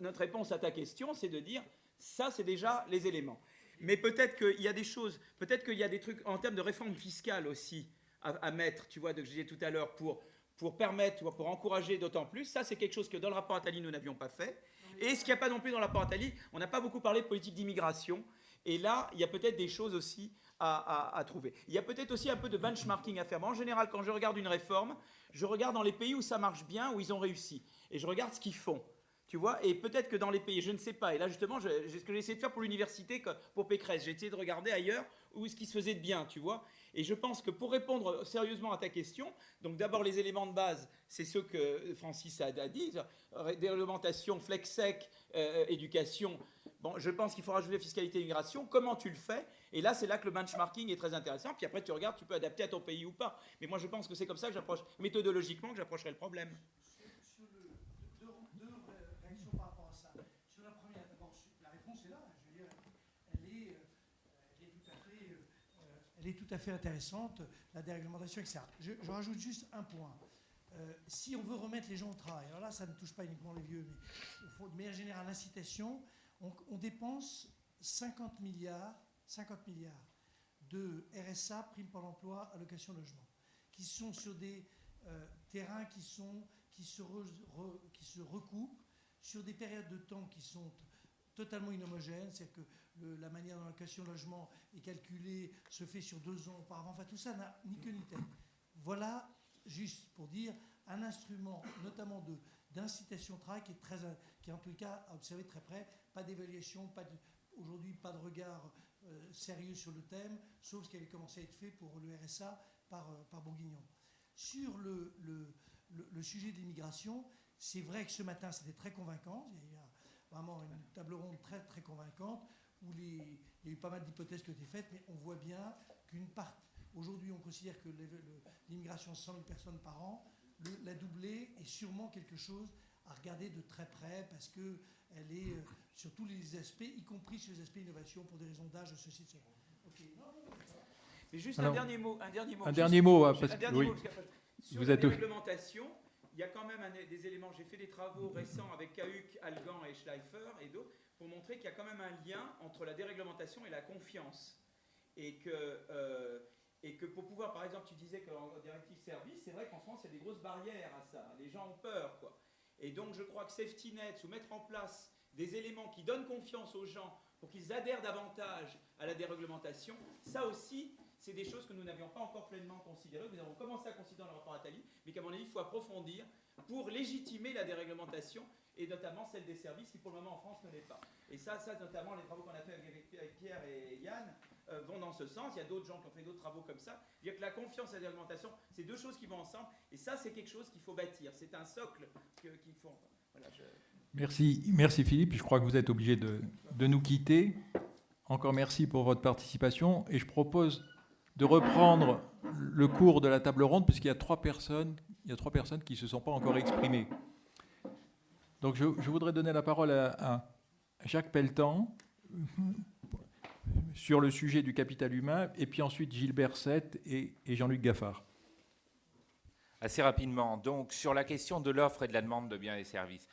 notre réponse à ta question, c'est de dire, ça c'est déjà les éléments. Mais peut-être qu'il y a des choses, peut-être qu'il y a des trucs en termes de réforme fiscale aussi à mettre, tu vois, que je disais tout à l'heure, pour permettre, tu vois, pour encourager d'autant plus. Ça, c'est quelque chose que dans le rapport Attali, nous n'avions pas fait. Et ce qu'il n'y a pas non plus dans le rapport Attali, on n'a pas beaucoup parlé de politique d'immigration. Et là, il y a peut-être des choses aussi à trouver. Il y a peut-être aussi un peu de benchmarking à faire. Moi, en général, quand je regarde une réforme, je regarde dans les pays où ça marche bien, où ils ont réussi. Et je regarde ce qu'ils font. Tu vois, et peut-être que dans les pays, je ne sais pas, et là justement, ce que j'ai essayé de faire pour l'université, pour Pécresse, j'ai essayé de regarder ailleurs où est-ce qui se faisait de bien, tu vois. Et je pense que pour répondre sérieusement à ta question, donc d'abord les éléments de base, c'est ceux que Francis a dit, déréglementation, flex sec, éducation. Bon, je pense qu'il faut rajouter fiscalité et immigration. Comment tu le fais? Et là, c'est là que le benchmarking est très intéressant. Puis après, tu regardes, tu peux adapter à ton pays ou pas. Mais moi, je pense que c'est comme ça que j'approche, méthodologiquement, que j'approcherai le problème. Par rapport à ça. Sur la première, d'abord, la réponse est là. Je veux dire, elle est tout à fait intéressante, la déréglementation, etc. Je rajoute juste un point. Si on veut remettre les gens au travail, alors là, ça ne touche pas uniquement les vieux, mais il faut de manière générale l'incitation. On dépense 50 milliards de RSA, prime pour l'emploi, allocation logement. qui sont sur des terrains qui se recoupent, sur des périodes de temps qui sont totalement inhomogènes, c'est-à-dire que la manière dont la location logement est calculée se fait sur 2 ans auparavant, enfin tout ça n'a ni queue ni tête. Voilà, juste pour dire, un instrument notamment d'incitation au travail qui est en tout cas à observer très près, pas d'évaluation, aujourd'hui pas de regard sérieux sur le thème, sauf ce qui avait commencé à être fait pour le RSA par Bourguignon. Sur le sujet de l'immigration, c'est vrai que ce matin c'était très convaincant, il y a vraiment une table ronde très très convaincante où il y a eu pas mal d'hypothèses qui ont été faites, mais on voit bien qu'une part, aujourd'hui on considère que l'immigration 100 000 personnes par an, la doublée est sûrement quelque chose à regarder de très près parce qu'elle est sur tous les aspects, y compris sur les aspects innovation pour des raisons d'âge, de ceci, de cela. Okay. Mais juste Alors, un dernier mot. Sur vous la êtes déréglementation, il y a quand même des éléments. J'ai fait des travaux récents avec Cahuc, Algan et Schleifer et d'autres pour montrer qu'il y a quand même un lien entre la déréglementation et la confiance. Et que pour pouvoir, par exemple, tu disais qu'en directive service, c'est vrai qu'en France, il y a des grosses barrières à ça. Les gens ont peur, quoi. Et donc, je crois que safety net, ou mettre en place des éléments qui donnent confiance aux gens pour qu'ils adhèrent davantage à la déréglementation, ça aussi, c'est des choses que nous n'avions pas encore pleinement considérées. Nous avons commencé à considérer dans le rapport Attali, mais qu'à mon avis, il faut approfondir pour légitimer la déréglementation, et notamment celle des services qui, pour le moment, en France, ne l'est pas. Et ça, notamment, les travaux qu'on a fait avec Pierre et Yann vont dans ce sens. Il y a d'autres gens qui ont fait d'autres travaux comme ça. Dire que la confiance et la déréglementation, c'est deux choses qui vont ensemble. Et ça, c'est quelque chose qu'il faut bâtir. C'est un socle qu'il faut... Voilà, Merci Philippe. Je crois que vous êtes obligé de nous quitter. Encore merci pour votre participation. Et je propose de reprendre le cours de la table ronde, puisqu'il y a 3 personnes qui ne se sont pas encore exprimées. Donc je voudrais donner la parole à Jacques Pelletan sur le sujet du capital humain, et puis ensuite Gilbert Sette et Jean-Luc Gaffard. Assez rapidement, donc sur la question de l'offre et de la demande de biens et services.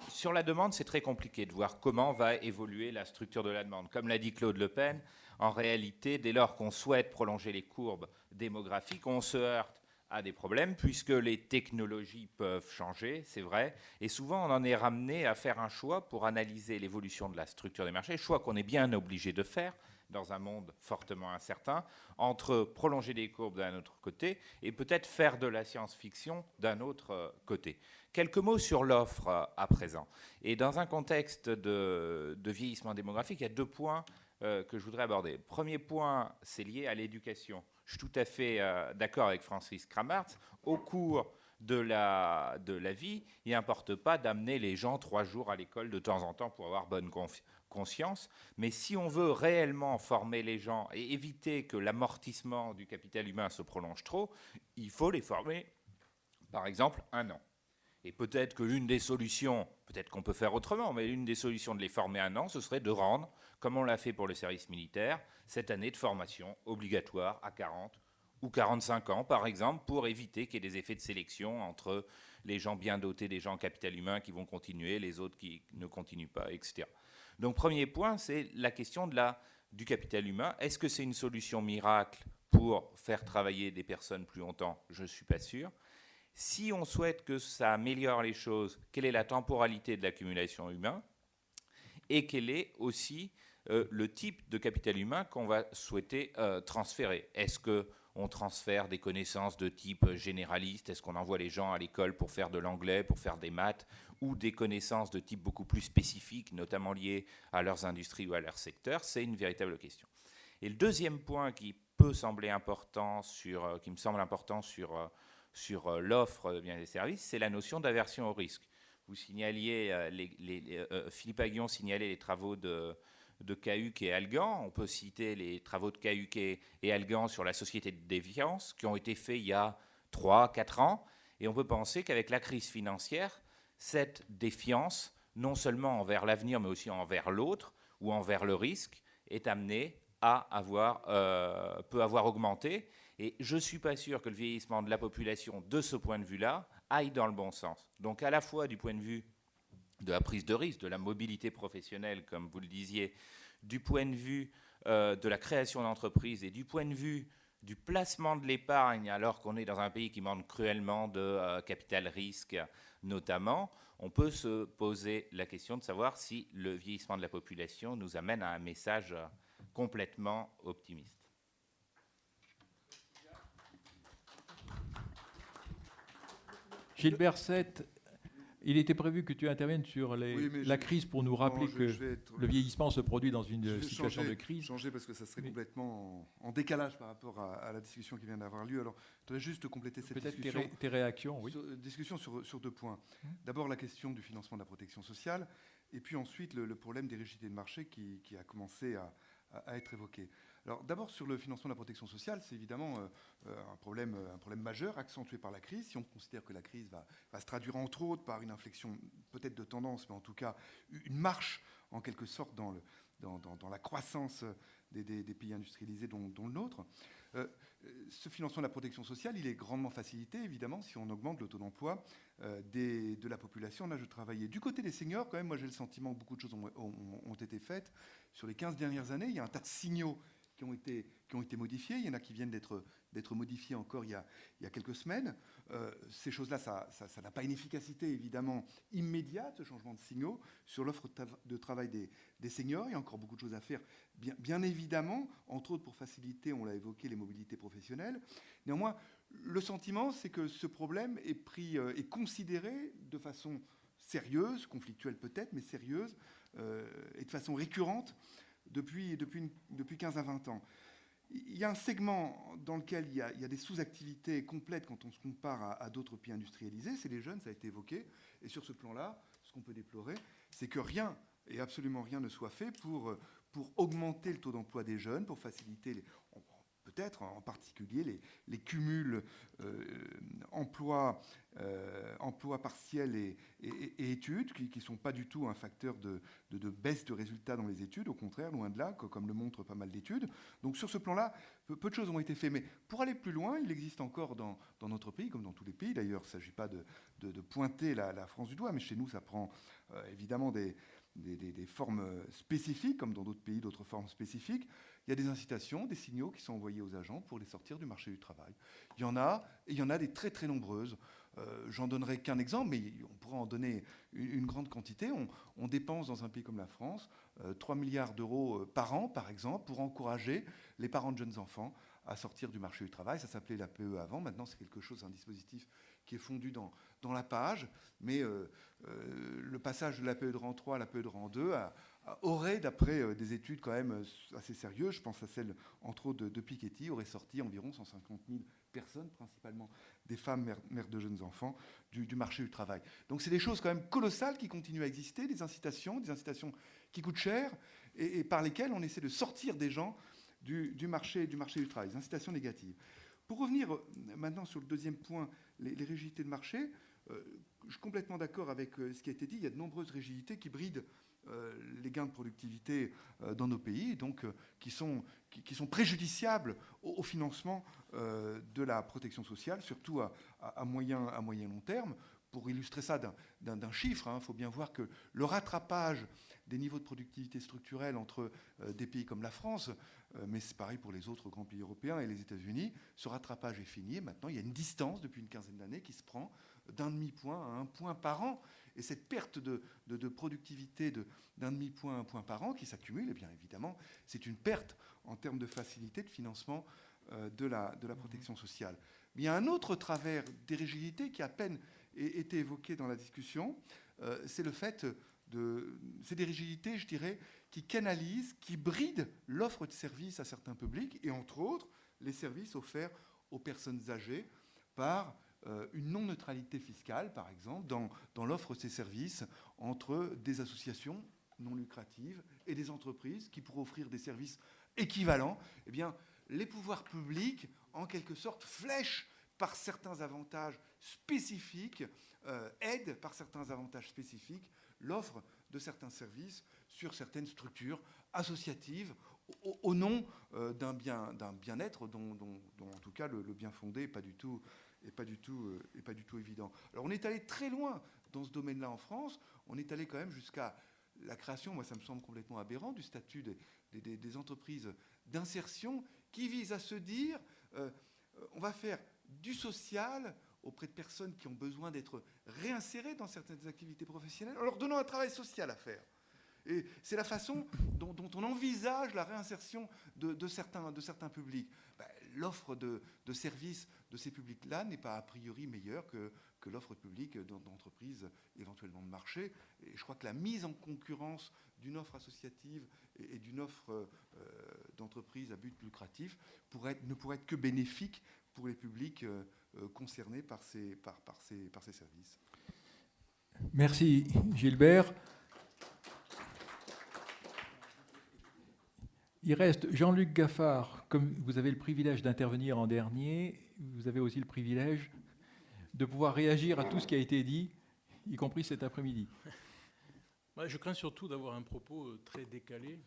Sur la demande, c'est très compliqué de voir comment va évoluer la structure de la demande. Comme l'a dit Claude Le Pen, en réalité, dès lors qu'on souhaite prolonger les courbes démographiques, on se heurte à des problèmes puisque les technologies peuvent changer, c'est vrai, et souvent on en est ramené à faire un choix pour analyser l'évolution de la structure des marchés, choix qu'on est bien obligé de faire dans un monde fortement incertain, entre prolonger les courbes d'un autre côté et peut-être faire de la science-fiction d'un autre côté. Quelques mots sur l'offre à présent. Et dans un contexte de vieillissement démographique, il y a 2 points que je voudrais aborder. Premier point, c'est lié à l'éducation. Je suis tout à fait d'accord avec Francis Kramartz. Au cours de la vie, il n'importe pas d'amener les gens 3 jours à l'école de temps en temps pour avoir bonne conscience. Mais si on veut réellement former les gens et éviter que l'amortissement du capital humain se prolonge trop, il faut les former, par exemple, 1 an. Et peut-être que l'une des solutions, peut-être qu'on peut faire autrement, mais l'une des solutions de les former 1 an, ce serait de rendre, comme on l'a fait pour le service militaire, cette année de formation obligatoire à 40 ou 45 ans, par exemple, pour éviter qu'il y ait des effets de sélection entre les gens bien dotés, des gens en capital humain qui vont continuer, les autres qui ne continuent pas, etc. Donc, premier point, c'est la question du capital humain. Est-ce que c'est une solution miracle pour faire travailler des personnes plus longtemps? Je ne suis pas sûr. Si on souhaite que ça améliore les choses, quelle est la temporalité de l'accumulation humaine et quel est aussi le type de capital humain qu'on va souhaiter transférer? Est-ce qu'on transfère des connaissances de type généraliste? Est-ce qu'on envoie les gens à l'école pour faire de l'anglais, pour faire des maths, ou des connaissances de type beaucoup plus spécifique, notamment liées à leurs industries ou à leur secteur? C'est une véritable question. Et le deuxième point qui me semble important sur l'offre de biens et services, c'est la notion d'aversion au risque. Vous signaliez, Philippe Aguillon signalait les travaux de Cahuc et Algan. On peut citer les travaux de Cahuc et Algan sur la société de défiance qui ont été faits il y a 3-4 ans. Et on peut penser qu'avec la crise financière, cette défiance, non seulement envers l'avenir, mais aussi envers l'autre ou envers le risque, est amenée à peut avoir augmenté. Et je ne suis pas sûr que le vieillissement de la population, de ce point de vue-là, aille dans le bon sens. Donc à la fois du point de vue de la prise de risque, de la mobilité professionnelle, comme vous le disiez, du point de vue de la création d'entreprises et du point de vue du placement de l'épargne, alors qu'on est dans un pays qui manque cruellement de capital risque notamment, on peut se poser la question de savoir si le vieillissement de la population nous amène à un message complètement optimiste. Gilbert Sette, il était prévu que tu interviennes sur Oui, mais la crise pour nous rappeler que je vais être- le vieillissement se produit dans Je une vais situation de crise. changer parce que ça serait Mais- complètement en décalage par rapport à la discussion qui vient d'avoir lieu. Alors, je voudrais juste compléter cette Peut-être discussion. tes réactions, oui. Discussion sur 2 points. D'abord, la question du financement de la protection sociale, et puis ensuite le problème des rigidités de marché qui a commencé à être évoqué. Alors, d'abord, sur le financement de la protection sociale, c'est évidemment un problème majeur, accentué par la crise. Si on considère que la crise va se traduire, entre autres, par une inflexion peut-être de tendance, mais en tout cas une marche, en quelque sorte, dans la croissance des pays industrialisés, dont le nôtre. Ce financement de la protection sociale, il est grandement facilité, évidemment, si on augmente le taux d'emploi de la population en âge de travailler. Du côté des seniors, quand même, moi j'ai le sentiment que beaucoup de choses ont été faites. Sur les 15 dernières années, il y a un tas de signaux qui ont été modifiés. Il y en a qui viennent d'être modifiés encore il y a quelques semaines. Ces choses-là, ça n'a pas une efficacité, évidemment, immédiate, ce changement de signaux, sur l'offre de travail des seniors. Il y a encore beaucoup de choses à faire, bien évidemment, entre autres pour faciliter, on l'a évoqué, les mobilités professionnelles. Néanmoins, le sentiment, c'est que ce problème est considéré de façon sérieuse, conflictuelle peut-être, mais sérieuse, et de façon récurrente depuis 15 à 20 ans. Il y a un segment dans lequel il y a des sous-activités complètes quand on se compare à d'autres pays industrialisés, c'est les jeunes, ça a été évoqué. Et sur ce plan-là, ce qu'on peut déplorer, c'est que rien, et absolument rien ne soit fait pour augmenter le taux d'emploi des jeunes, pour faciliter peut-être en particulier les cumuls emploi partiel et études, qui ne sont pas du tout un facteur de baisse de résultats dans les études, au contraire, loin de là, comme le montrent pas mal d'études. Donc sur ce plan-là, peu de choses ont été faites. Mais pour aller plus loin, il existe encore dans notre pays, comme dans tous les pays d'ailleurs, il ne s'agit pas de pointer la France du doigt, mais chez nous, ça prend évidemment des formes spécifiques, comme dans d'autres pays, d'autres formes spécifiques. Il y a des incitations, des signaux qui sont envoyés aux agents pour les sortir du marché du travail. Il y en a, et il y en a des très très nombreuses. J'en donnerai qu'un exemple, mais on pourra en donner une grande quantité. On dépense dans un pays comme la France 3 milliards d'euros par an, par exemple, pour encourager les parents de jeunes enfants à sortir du marché du travail. Ça s'appelait l'APE avant, maintenant c'est quelque chose, un dispositif qui est fondu dans la page, mais le passage de l'APE de rang 3 à l'APE de rang 2 aurait, d'après des études quand même assez sérieuses, je pense à celle entre autres de Piketty, aurait sorti environ 150 000 personnes, principalement des femmes mères de jeunes enfants, du marché du travail. Donc c'est des choses quand même colossales qui continuent à exister, des incitations qui coûtent cher et par lesquelles on essaie de sortir des gens du marché du travail, des incitations négatives. Pour revenir maintenant sur le deuxième point, les rigidités de marché, je suis complètement d'accord avec ce qui a été dit. Il y a de nombreuses rigidités qui brident les gains de productivité dans nos pays, donc qui sont préjudiciables au financement de la protection sociale, surtout à moyen long terme. Pour illustrer ça d'un chiffre, il faut bien voir que le rattrapage des niveaux de productivité structurelle entre des pays comme la France, mais c'est pareil pour les autres grands pays européens et les États-Unis, ce rattrapage est fini. Maintenant, il y a une distance depuis une quinzaine d'années qui se prend d'un demi-point à 1 point par an. Et cette perte de productivité d'un demi-point à 1 point par an qui s'accumule, eh bien évidemment, c'est une perte en termes de facilité de financement de la protection sociale. Mais il y a un autre travers des rigidités qui a à peine été évoqué dans la discussion, c'est le fait c'est des rigidités, je dirais, qui canalisent, qui brident l'offre de services à certains publics, et entre autres, les services offerts aux personnes âgées par une non-neutralité fiscale, par exemple, dans l'offre de ces services entre des associations non lucratives et des entreprises qui pourraient offrir des services équivalents. Eh bien, les pouvoirs publics, en quelque sorte, flèchent par certains avantages spécifiques, aident par certains avantages spécifiques l'offre de certains services sur certaines structures associatives au nom d'un bien-être dont en tout cas le bien fondé n'est pas du tout évident. Alors on est allé très loin dans ce domaine-là en France. On est allé quand même jusqu'à la création, moi ça me semble complètement aberrant, du statut des entreprises d'insertion qui vise à se dire on va faire du social auprès de personnes qui ont besoin d'être réinsérées dans certaines activités professionnelles en leur donnant un travail social à faire. Et c'est la façon dont on envisage la réinsertion de certains publics. L'offre de services de ces publics-là n'est pas a priori meilleure que l'offre publique d'entreprises éventuellement de marché. Et je crois que la mise en concurrence d'une offre associative et d'une offre d'entreprise à but lucratif ne pourrait être que bénéfique pour les publics concernés par ces services. Merci Gilbert. Il reste Jean-Luc Gaffard. Comme vous avez le privilège d'intervenir en dernier, vous avez aussi le privilège de pouvoir réagir à tout ce qui a été dit, y compris cet après-midi. Je crains surtout d'avoir un propos très décalé,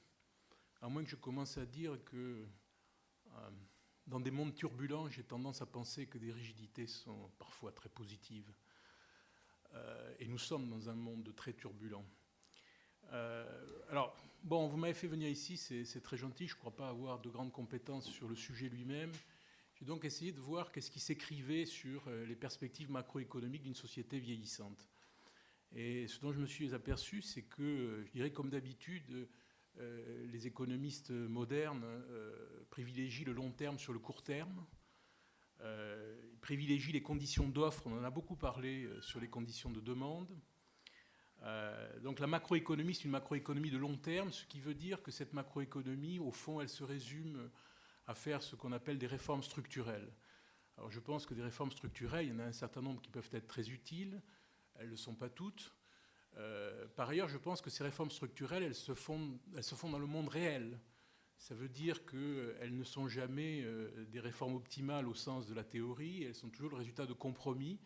à moins que je commence à dire que dans des mondes turbulents, j'ai tendance à penser que des rigidités sont parfois très positives. Et nous sommes dans un monde très turbulent. Vous m'avez fait venir ici, c'est très gentil, je ne crois pas avoir de grandes compétences sur le sujet lui-même. J'ai donc essayé de voir qu'est-ce qui s'écrivait sur les perspectives macroéconomiques d'une société vieillissante. Et ce dont je me suis aperçu, c'est que, je dirais comme d'habitude, les économistes modernes privilégient le long terme sur le court terme, privilégient les conditions d'offre, on en a beaucoup parlé sur les conditions de demande. Donc la macroéconomie, c'est une macroéconomie de long terme, ce qui veut dire que cette macroéconomie, au fond, elle se résume à faire ce qu'on appelle des réformes structurelles. Alors je pense que des réformes structurelles, il y en a un certain nombre qui peuvent être très utiles, elles ne le sont pas toutes. Par ailleurs, je pense que ces réformes structurelles, elles se font dans le monde réel. Ça veut dire qu'elles ne sont jamais des réformes optimales au sens de la théorie, elles sont toujours le résultat de compromis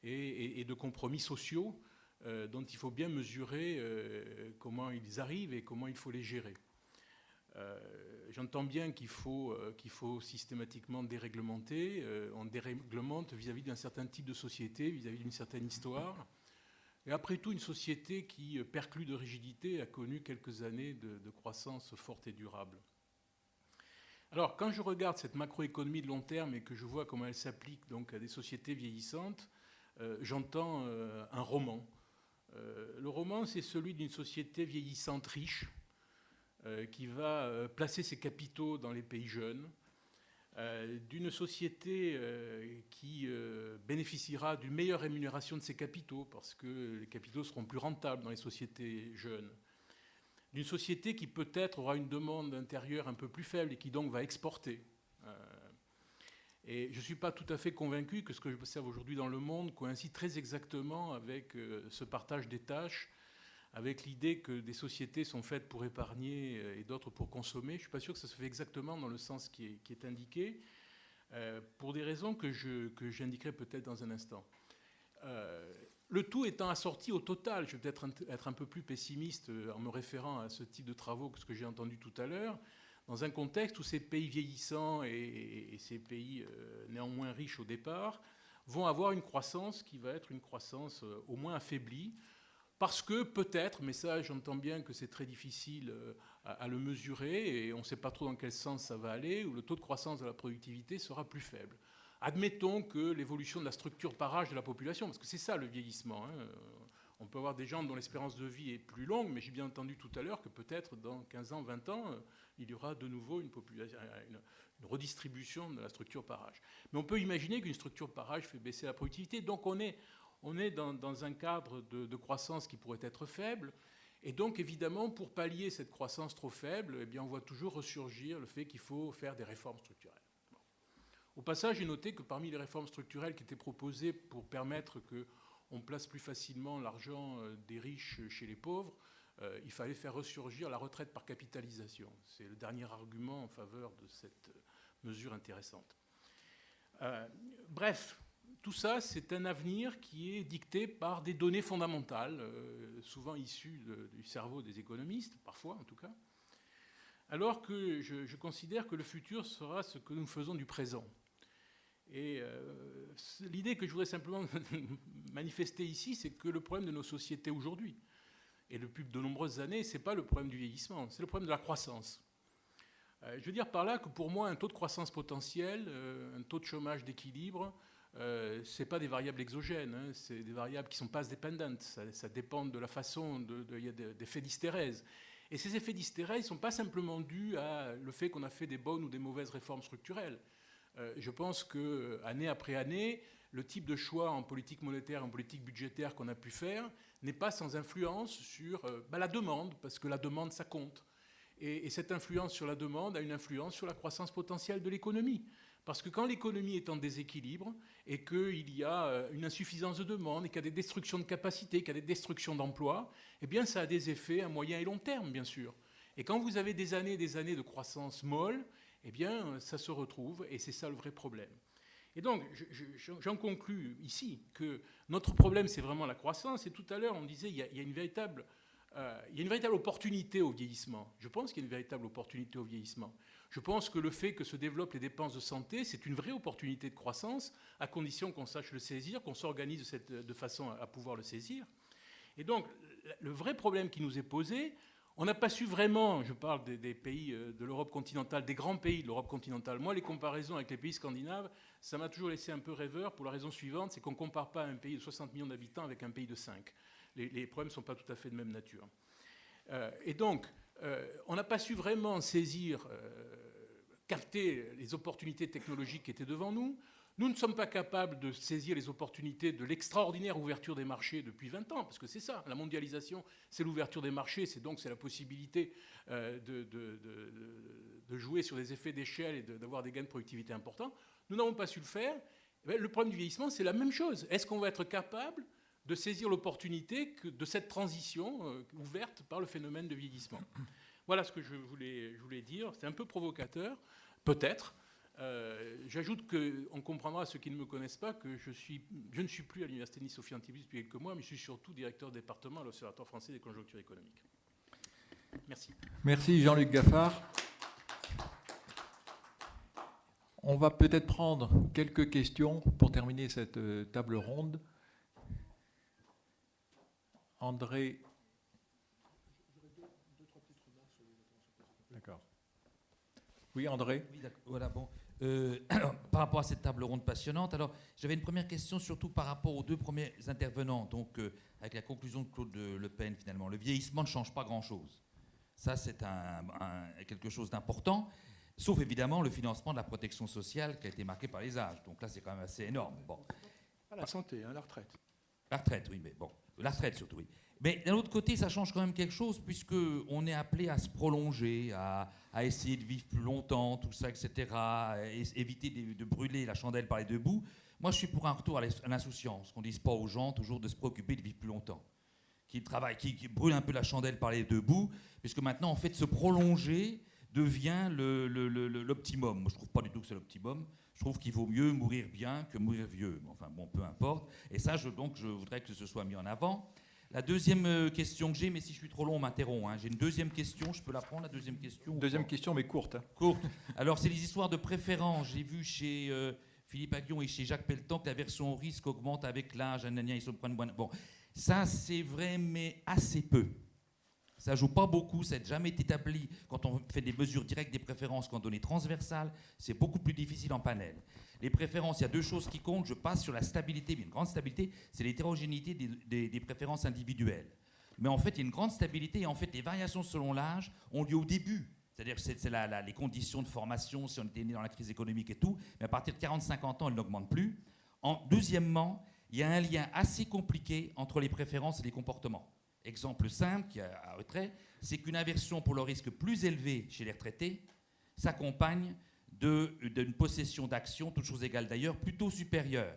et de compromis sociaux dont il faut bien mesurer comment ils arrivent et comment il faut les gérer. J'entends bien qu'il faut systématiquement déréglementer. On déréglemente vis-à-vis d'un certain type de société, vis-à-vis d'une certaine histoire. Et après tout, une société qui perclue de rigidité a connu quelques années de croissance forte et durable. Alors, quand je regarde cette macroéconomie de long terme et que je vois comment elle s'applique donc à des sociétés vieillissantes, j'entends un roman. Le roman, c'est celui d'une société vieillissante riche qui va placer ses capitaux dans les pays jeunes, d'une société qui bénéficiera d'une meilleure rémunération de ses capitaux parce que les capitaux seront plus rentables dans les sociétés jeunes, d'une société qui peut-être aura une demande intérieure un peu plus faible et qui donc va exporter. Et je ne suis pas tout à fait convaincu que ce que j'observe aujourd'hui dans le monde coïncide très exactement avec ce partage des tâches, avec l'idée que des sociétés sont faites pour épargner et d'autres pour consommer. Je ne suis pas sûr que ça se fait exactement dans le sens qui est indiqué, pour des raisons que j'indiquerai peut-être dans un instant. Le tout étant assorti au total, je vais peut-être être un peu plus pessimiste en me référant à ce type de travaux que ce que j'ai entendu tout à l'heure, dans un contexte où ces pays vieillissants et ces pays néanmoins riches au départ vont avoir une croissance qui va être une croissance au moins affaiblie, parce que peut-être, mais ça j'entends bien que c'est très difficile à le mesurer et on ne sait pas trop dans quel sens ça va aller, où le taux de croissance de la productivité sera plus faible. Admettons que l'évolution de la structure par âge de la population, parce que c'est ça le vieillissement, on peut avoir des gens dont l'espérance de vie est plus longue, mais j'ai bien entendu tout à l'heure que peut-être dans 15 ans, 20 ans, il y aura de nouveau une redistribution de la structure par âge. Mais on peut imaginer qu'une structure par âge fait baisser la productivité. Donc on est dans un cadre de croissance qui pourrait être faible. Et donc évidemment, pour pallier cette croissance trop faible, eh bien, on voit toujours ressurgir le fait qu'il faut faire des réformes structurelles. Bon. Au passage, j'ai noté que parmi les réformes structurelles qui étaient proposées pour permettre qu'on place plus facilement l'argent des riches chez les pauvres, il fallait faire ressurgir la retraite par capitalisation. C'est le dernier argument en faveur de cette mesure intéressante. Bref, tout ça, c'est un avenir qui est dicté par des données fondamentales, souvent issues du cerveau des économistes, parfois en tout cas, alors que je considère que le futur sera ce que nous faisons du présent. Et l'idée que je voudrais simplement manifester ici, c'est que le problème de nos sociétés aujourd'hui, et depuis de nombreuses années, ce n'est pas le problème du vieillissement, c'est le problème de la croissance. Je veux dire par là que pour moi, un taux de croissance potentiel, un taux de chômage d'équilibre, ce n'est pas des variables exogènes, hein, c'est des variables qui ne sont pas dépendants. Ça dépend de la façon, il y a des effets d'hystérèse. Et ces effets d'hystérèse ne sont pas simplement dus à le fait qu'on a fait des bonnes ou des mauvaises réformes structurelles. Je pense qu'année après année, le type de choix en politique monétaire, en politique budgétaire qu'on a pu faire n'est pas sans influence sur la demande, parce que la demande, ça compte. Et cette influence sur la demande a une influence sur la croissance potentielle de l'économie. Parce que quand l'économie est en déséquilibre et qu'il y a une insuffisance de demande et qu'il y a des destructions de capacités, qu'il y a des destructions d'emplois, eh bien ça a des effets à moyen et long terme, bien sûr. Et quand vous avez des années de croissance molle, eh bien ça se retrouve et c'est ça le vrai problème. Et donc, j'en conclus ici que notre problème, c'est vraiment la croissance. Et tout à l'heure, on disait qu'il y a une véritable opportunité au vieillissement. Je pense qu'il y a une véritable opportunité au vieillissement. Je pense que le fait que se développent les dépenses de santé, c'est une vraie opportunité de croissance, à condition qu'on sache le saisir, qu'on s'organise de façon à pouvoir le saisir. Et donc, le vrai problème qui nous est posé, on n'a pas su vraiment, je parle des pays de l'Europe continentale, des grands pays de l'Europe continentale. Moi, les comparaisons avec les pays scandinaves, ça m'a toujours laissé un peu rêveur pour la raison suivante, c'est qu'on ne compare pas un pays de 60 millions d'habitants avec un pays de 5. Les problèmes ne sont pas tout à fait de même nature. Et donc, on n'a pas su vraiment saisir, capter les opportunités technologiques qui étaient devant nous. Nous ne sommes pas capables de saisir les opportunités de l'extraordinaire ouverture des marchés depuis 20 ans, parce que c'est ça, la mondialisation, c'est l'ouverture des marchés, c'est la possibilité de jouer sur des effets d'échelle et d'avoir des gains de productivité importants. Nous n'avons pas su le faire. Le problème du vieillissement, c'est la même chose. Est-ce qu'on va être capable de saisir l'opportunité de cette transition ouverte par le phénomène de vieillissement? Voilà ce que je voulais dire. C'est un peu provocateur, peut-être. J'ajoute qu'on comprendra, ceux qui ne me connaissent pas, que je ne suis plus à l'Université de Nice-Sophie Antipolis depuis quelques mois, mais je suis surtout directeur de département à l'Observatoire français des conjonctures économiques. Merci. Merci Jean-Luc Gaffard. On va peut-être prendre quelques questions pour terminer cette table ronde. André. D'accord. Oui, André. Oui, voilà, bon. Par rapport à cette table ronde passionnante, alors j'avais une première question surtout par rapport aux deux premiers intervenants. Donc, avec la conclusion de Claude Le Pen, finalement, le vieillissement ne change pas grand-chose. Ça, c'est quelque chose d'important, sauf évidemment le financement de la protection sociale qui a été marqué par les âges. Donc là, c'est quand même assez énorme. Bon. Pas la santé, la retraite. La retraite, oui, mais bon. La retraite surtout, oui. Mais d'un autre côté, ça change quand même quelque chose, puisqu'on est appelé à se prolonger, à essayer de vivre plus longtemps, tout ça, etc., éviter de brûler la chandelle par les deux bouts. Moi, je suis pour un retour à l'insouciance, qu'on ne dise pas aux gens toujours de se préoccuper de vivre plus longtemps, qui brûlent un peu la chandelle par les deux bouts, puisque maintenant, en fait, se prolonger devient l'optimum. Moi, je ne trouve pas du tout que c'est l'optimum. Je trouve qu'il vaut mieux mourir bien que mourir vieux. Enfin, bon, peu importe. Et ça, je voudrais que ce soit mis en avant. La deuxième question que j'ai, mais si je suis trop long, on m'interrompt. Hein. J'ai une deuxième question, je peux la prendre, la deuxième question? Deuxième question, mais courte. Courte. Alors, c'est les histoires de préférence. J'ai vu chez Philippe Aguillon et chez Jacques Pelletan que la version au risque augmente avec l'âge. Bon, ça, c'est vrai, mais assez peu. Ça ne joue pas beaucoup, ça n'a jamais été établi quand on fait des mesures directes des préférences, quand on est transversal, c'est beaucoup plus difficile en panel. Les préférences, il y a deux choses qui comptent, je passe sur la stabilité, mais une grande stabilité, c'est l'hétérogénéité des préférences individuelles. Mais en fait, il y a une grande stabilité, et en fait, les variations selon l'âge ont lieu au début. C'est-à-dire que c'est les conditions de formation, si on était né dans la crise économique et tout, mais à partir de 40-50 ans, elles n'augmentent plus. Deuxièmement, il y a un lien assez compliqué entre les préférences et les comportements. Exemple simple, qui a un retrait, c'est qu'une aversion pour le risque plus élevé chez les retraités s'accompagne d'une possession d'actions, toutes choses égales d'ailleurs, plutôt supérieure.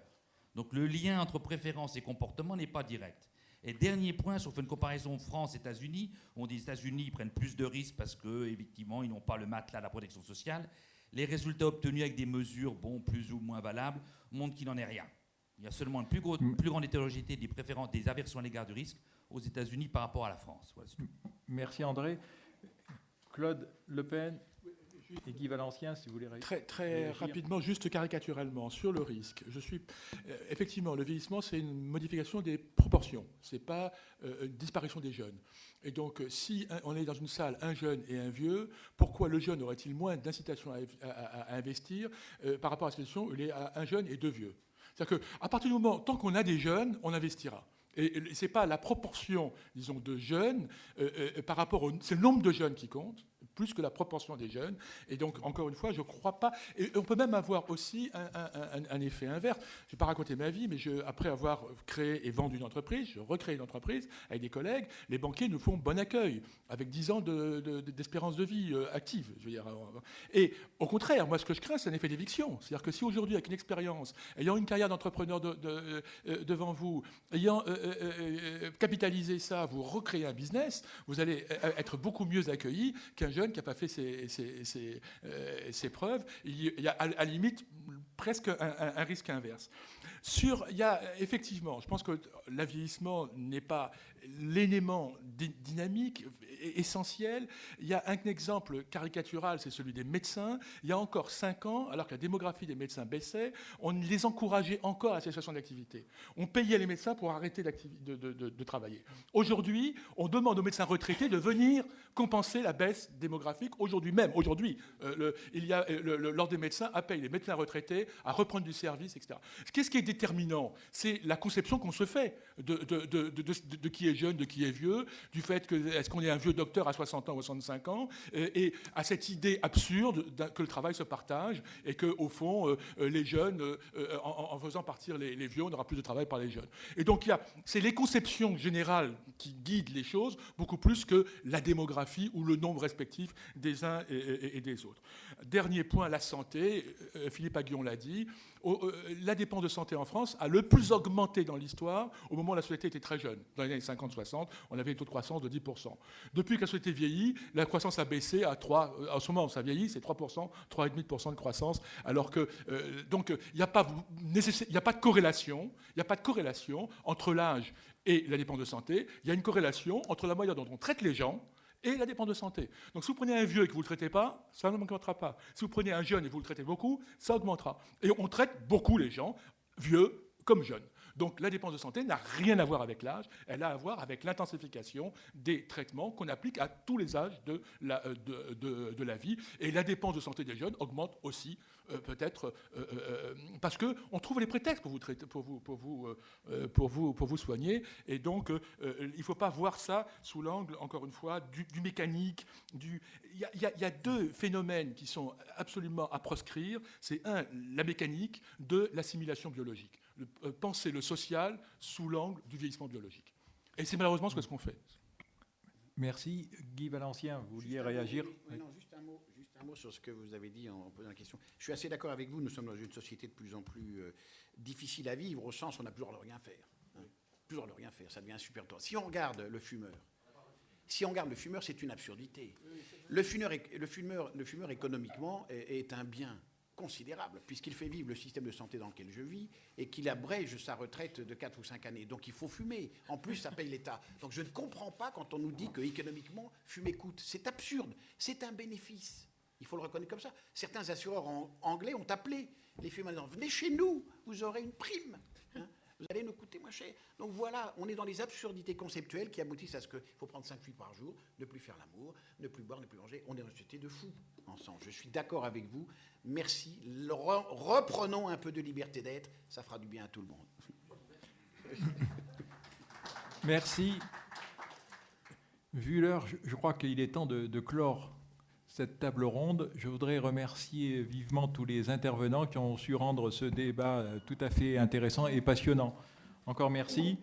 Donc le lien entre préférence et comportement n'est pas direct. Et dernier point, si on fait une comparaison France-États-Unis, on dit que les États-Unis prennent plus de risques parce qu'effectivement, ils n'ont pas le matelas de la protection sociale. Les résultats obtenus avec des mesures plus ou moins valables montrent qu'il n'en est rien. Il y a seulement une plus grande hétérogénéité des préférences, des aversions à l'égard du risque aux États-Unis par rapport à la France. Voilà. Merci André. Claude Le Pen. Et Guy Valencien, si vous voulez Très réagir. rapidement, juste caricaturellement, sur le risque. Effectivement, le vieillissement, c'est une modification des proportions. Ce n'est pas une disparition des jeunes. Et donc, si on est dans une salle, un jeune et un vieux, pourquoi le jeune aurait-il moins d'incitation à investir par rapport à la situation où il est à un jeune et deux vieux? C'est-à-dire qu'à partir du moment, tant qu'on a des jeunes, on investira. Et ce n'est pas la proportion, disons, de jeunes par rapport au... C'est le nombre de jeunes qui compte, plus que la proportion des jeunes. Et donc, encore une fois, je ne crois pas... Et on peut même avoir aussi un effet inverse. Je ne vais pas raconter ma vie, mais après avoir créé et vendu une entreprise, je recrée une entreprise avec des collègues. Les banquiers nous font bon accueil, avec 10 ans d'espérance de vie active. Je veux dire. Et au contraire, moi, ce que je crains, c'est un effet d'éviction. C'est-à-dire que si aujourd'hui, avec une expérience, ayant une carrière d'entrepreneur devant vous, ayant capitalisé ça, vous recréez un business, vous allez être beaucoup mieux accueilli qu'un jeune qui n'a pas fait ses preuves. Il y a à la limite presque un risque inverse. Il y a effectivement, je pense que l'avieillissement n'est pas l'élément dynamique essentiel. Il y a un exemple caricatural, c'est celui des médecins. Il y a encore 5 ans, alors que la démographie des médecins baissait, on les encourageait encore à la cessation d'activité. On payait les médecins pour arrêter de travailler. Aujourd'hui, on demande aux médecins retraités de venir compenser la baisse démographique. Aujourd'hui, l'Ordre des médecins appelle les médecins retraités à reprendre du service, etc. Qu'est-ce qui est déterminant? C'est la conception qu'on se fait de qui est jeune, de qui est vieux, du fait que est-ce qu'on est un vieux docteur à 60 ans ou 65 ans, et à cette idée absurde que le travail se partage et qu'au fond, les jeunes, en faisant partir les vieux, on n'aura plus de travail par les jeunes. Et donc, c'est les conceptions générales qui guident les choses, beaucoup plus que la démographie ou le nombre respectif des uns et des autres. Dernier point, la santé. Philippe Aghion l'a dit. La dépense de santé en France a le plus augmenté dans l'histoire au moment où la société était très jeune. Dans les années 50-60, on avait un taux de croissance de 10%. Depuis que la société vieillit, la croissance a baissé à 3%. En ce moment où ça vieillit, c'est 3%, 3,5% de croissance. Alors que, donc, il n'y a pas de corrélation. Il n'y a pas de corrélation entre l'âge et la dépense de santé. Il y a une corrélation entre la manière dont on traite les gens et la dépense de santé. Donc si vous prenez un vieux et que vous ne le traitez pas, ça n'augmentera pas. Si vous prenez un jeune et que vous le traitez beaucoup, ça augmentera. Et on traite beaucoup les gens, vieux comme jeunes. Donc la dépense de santé n'a rien à voir avec l'âge, elle a à voir avec l'intensification des traitements qu'on applique à tous les âges de la vie. Et la dépense de santé des jeunes augmente aussi, peut-être parce qu'on trouve les prétextes pour vous soigner. Et donc il ne faut pas voir ça sous l'angle, encore une fois, du mécanique. Il y a deux phénomènes qui sont absolument à proscrire. C'est la mécanique, l'assimilation biologique. Penser le social sous l'angle du vieillissement biologique. Et c'est malheureusement ce qu'on fait. Merci. Guy Valencien, vous vouliez réagir? Oui, non, juste un mot sur ce que vous avez dit en posant la question. Je suis assez d'accord avec vous, nous sommes dans une société de plus en plus difficile à vivre, au sens où on n'a plus le droit de rien faire. Plus le droit de rien faire, ça devient insupportable. Si on regarde le fumeur, c'est une absurdité. Le fumeur économiquement est un bien considérable, puisqu'il fait vivre le système de santé dans lequel je vis et qu'il abrège sa retraite de 4 ou 5 années. Donc il faut fumer. En plus, ça paye l'État. Donc je ne comprends pas quand on nous dit qu'économiquement, fumer coûte. C'est absurde. C'est un bénéfice. Il faut le reconnaître comme ça. Certains assureurs anglais ont appelé les fumeurs en disant « Venez chez nous, vous aurez une prime. Vous allez nous coûter moins cher. » Donc voilà, on est dans les absurdités conceptuelles qui aboutissent à ce qu'il faut prendre 5 fluides par jour, ne plus faire l'amour, ne plus boire, ne plus manger. On est dans une société de fous ensemble. Je suis d'accord avec vous. Merci. Reprenons un peu de liberté d'être. Ça fera du bien à tout le monde. Merci. Vu l'heure, je crois qu'il est temps de clore cette table ronde. Je voudrais remercier vivement tous les intervenants qui ont su rendre ce débat tout à fait intéressant et passionnant. Encore merci.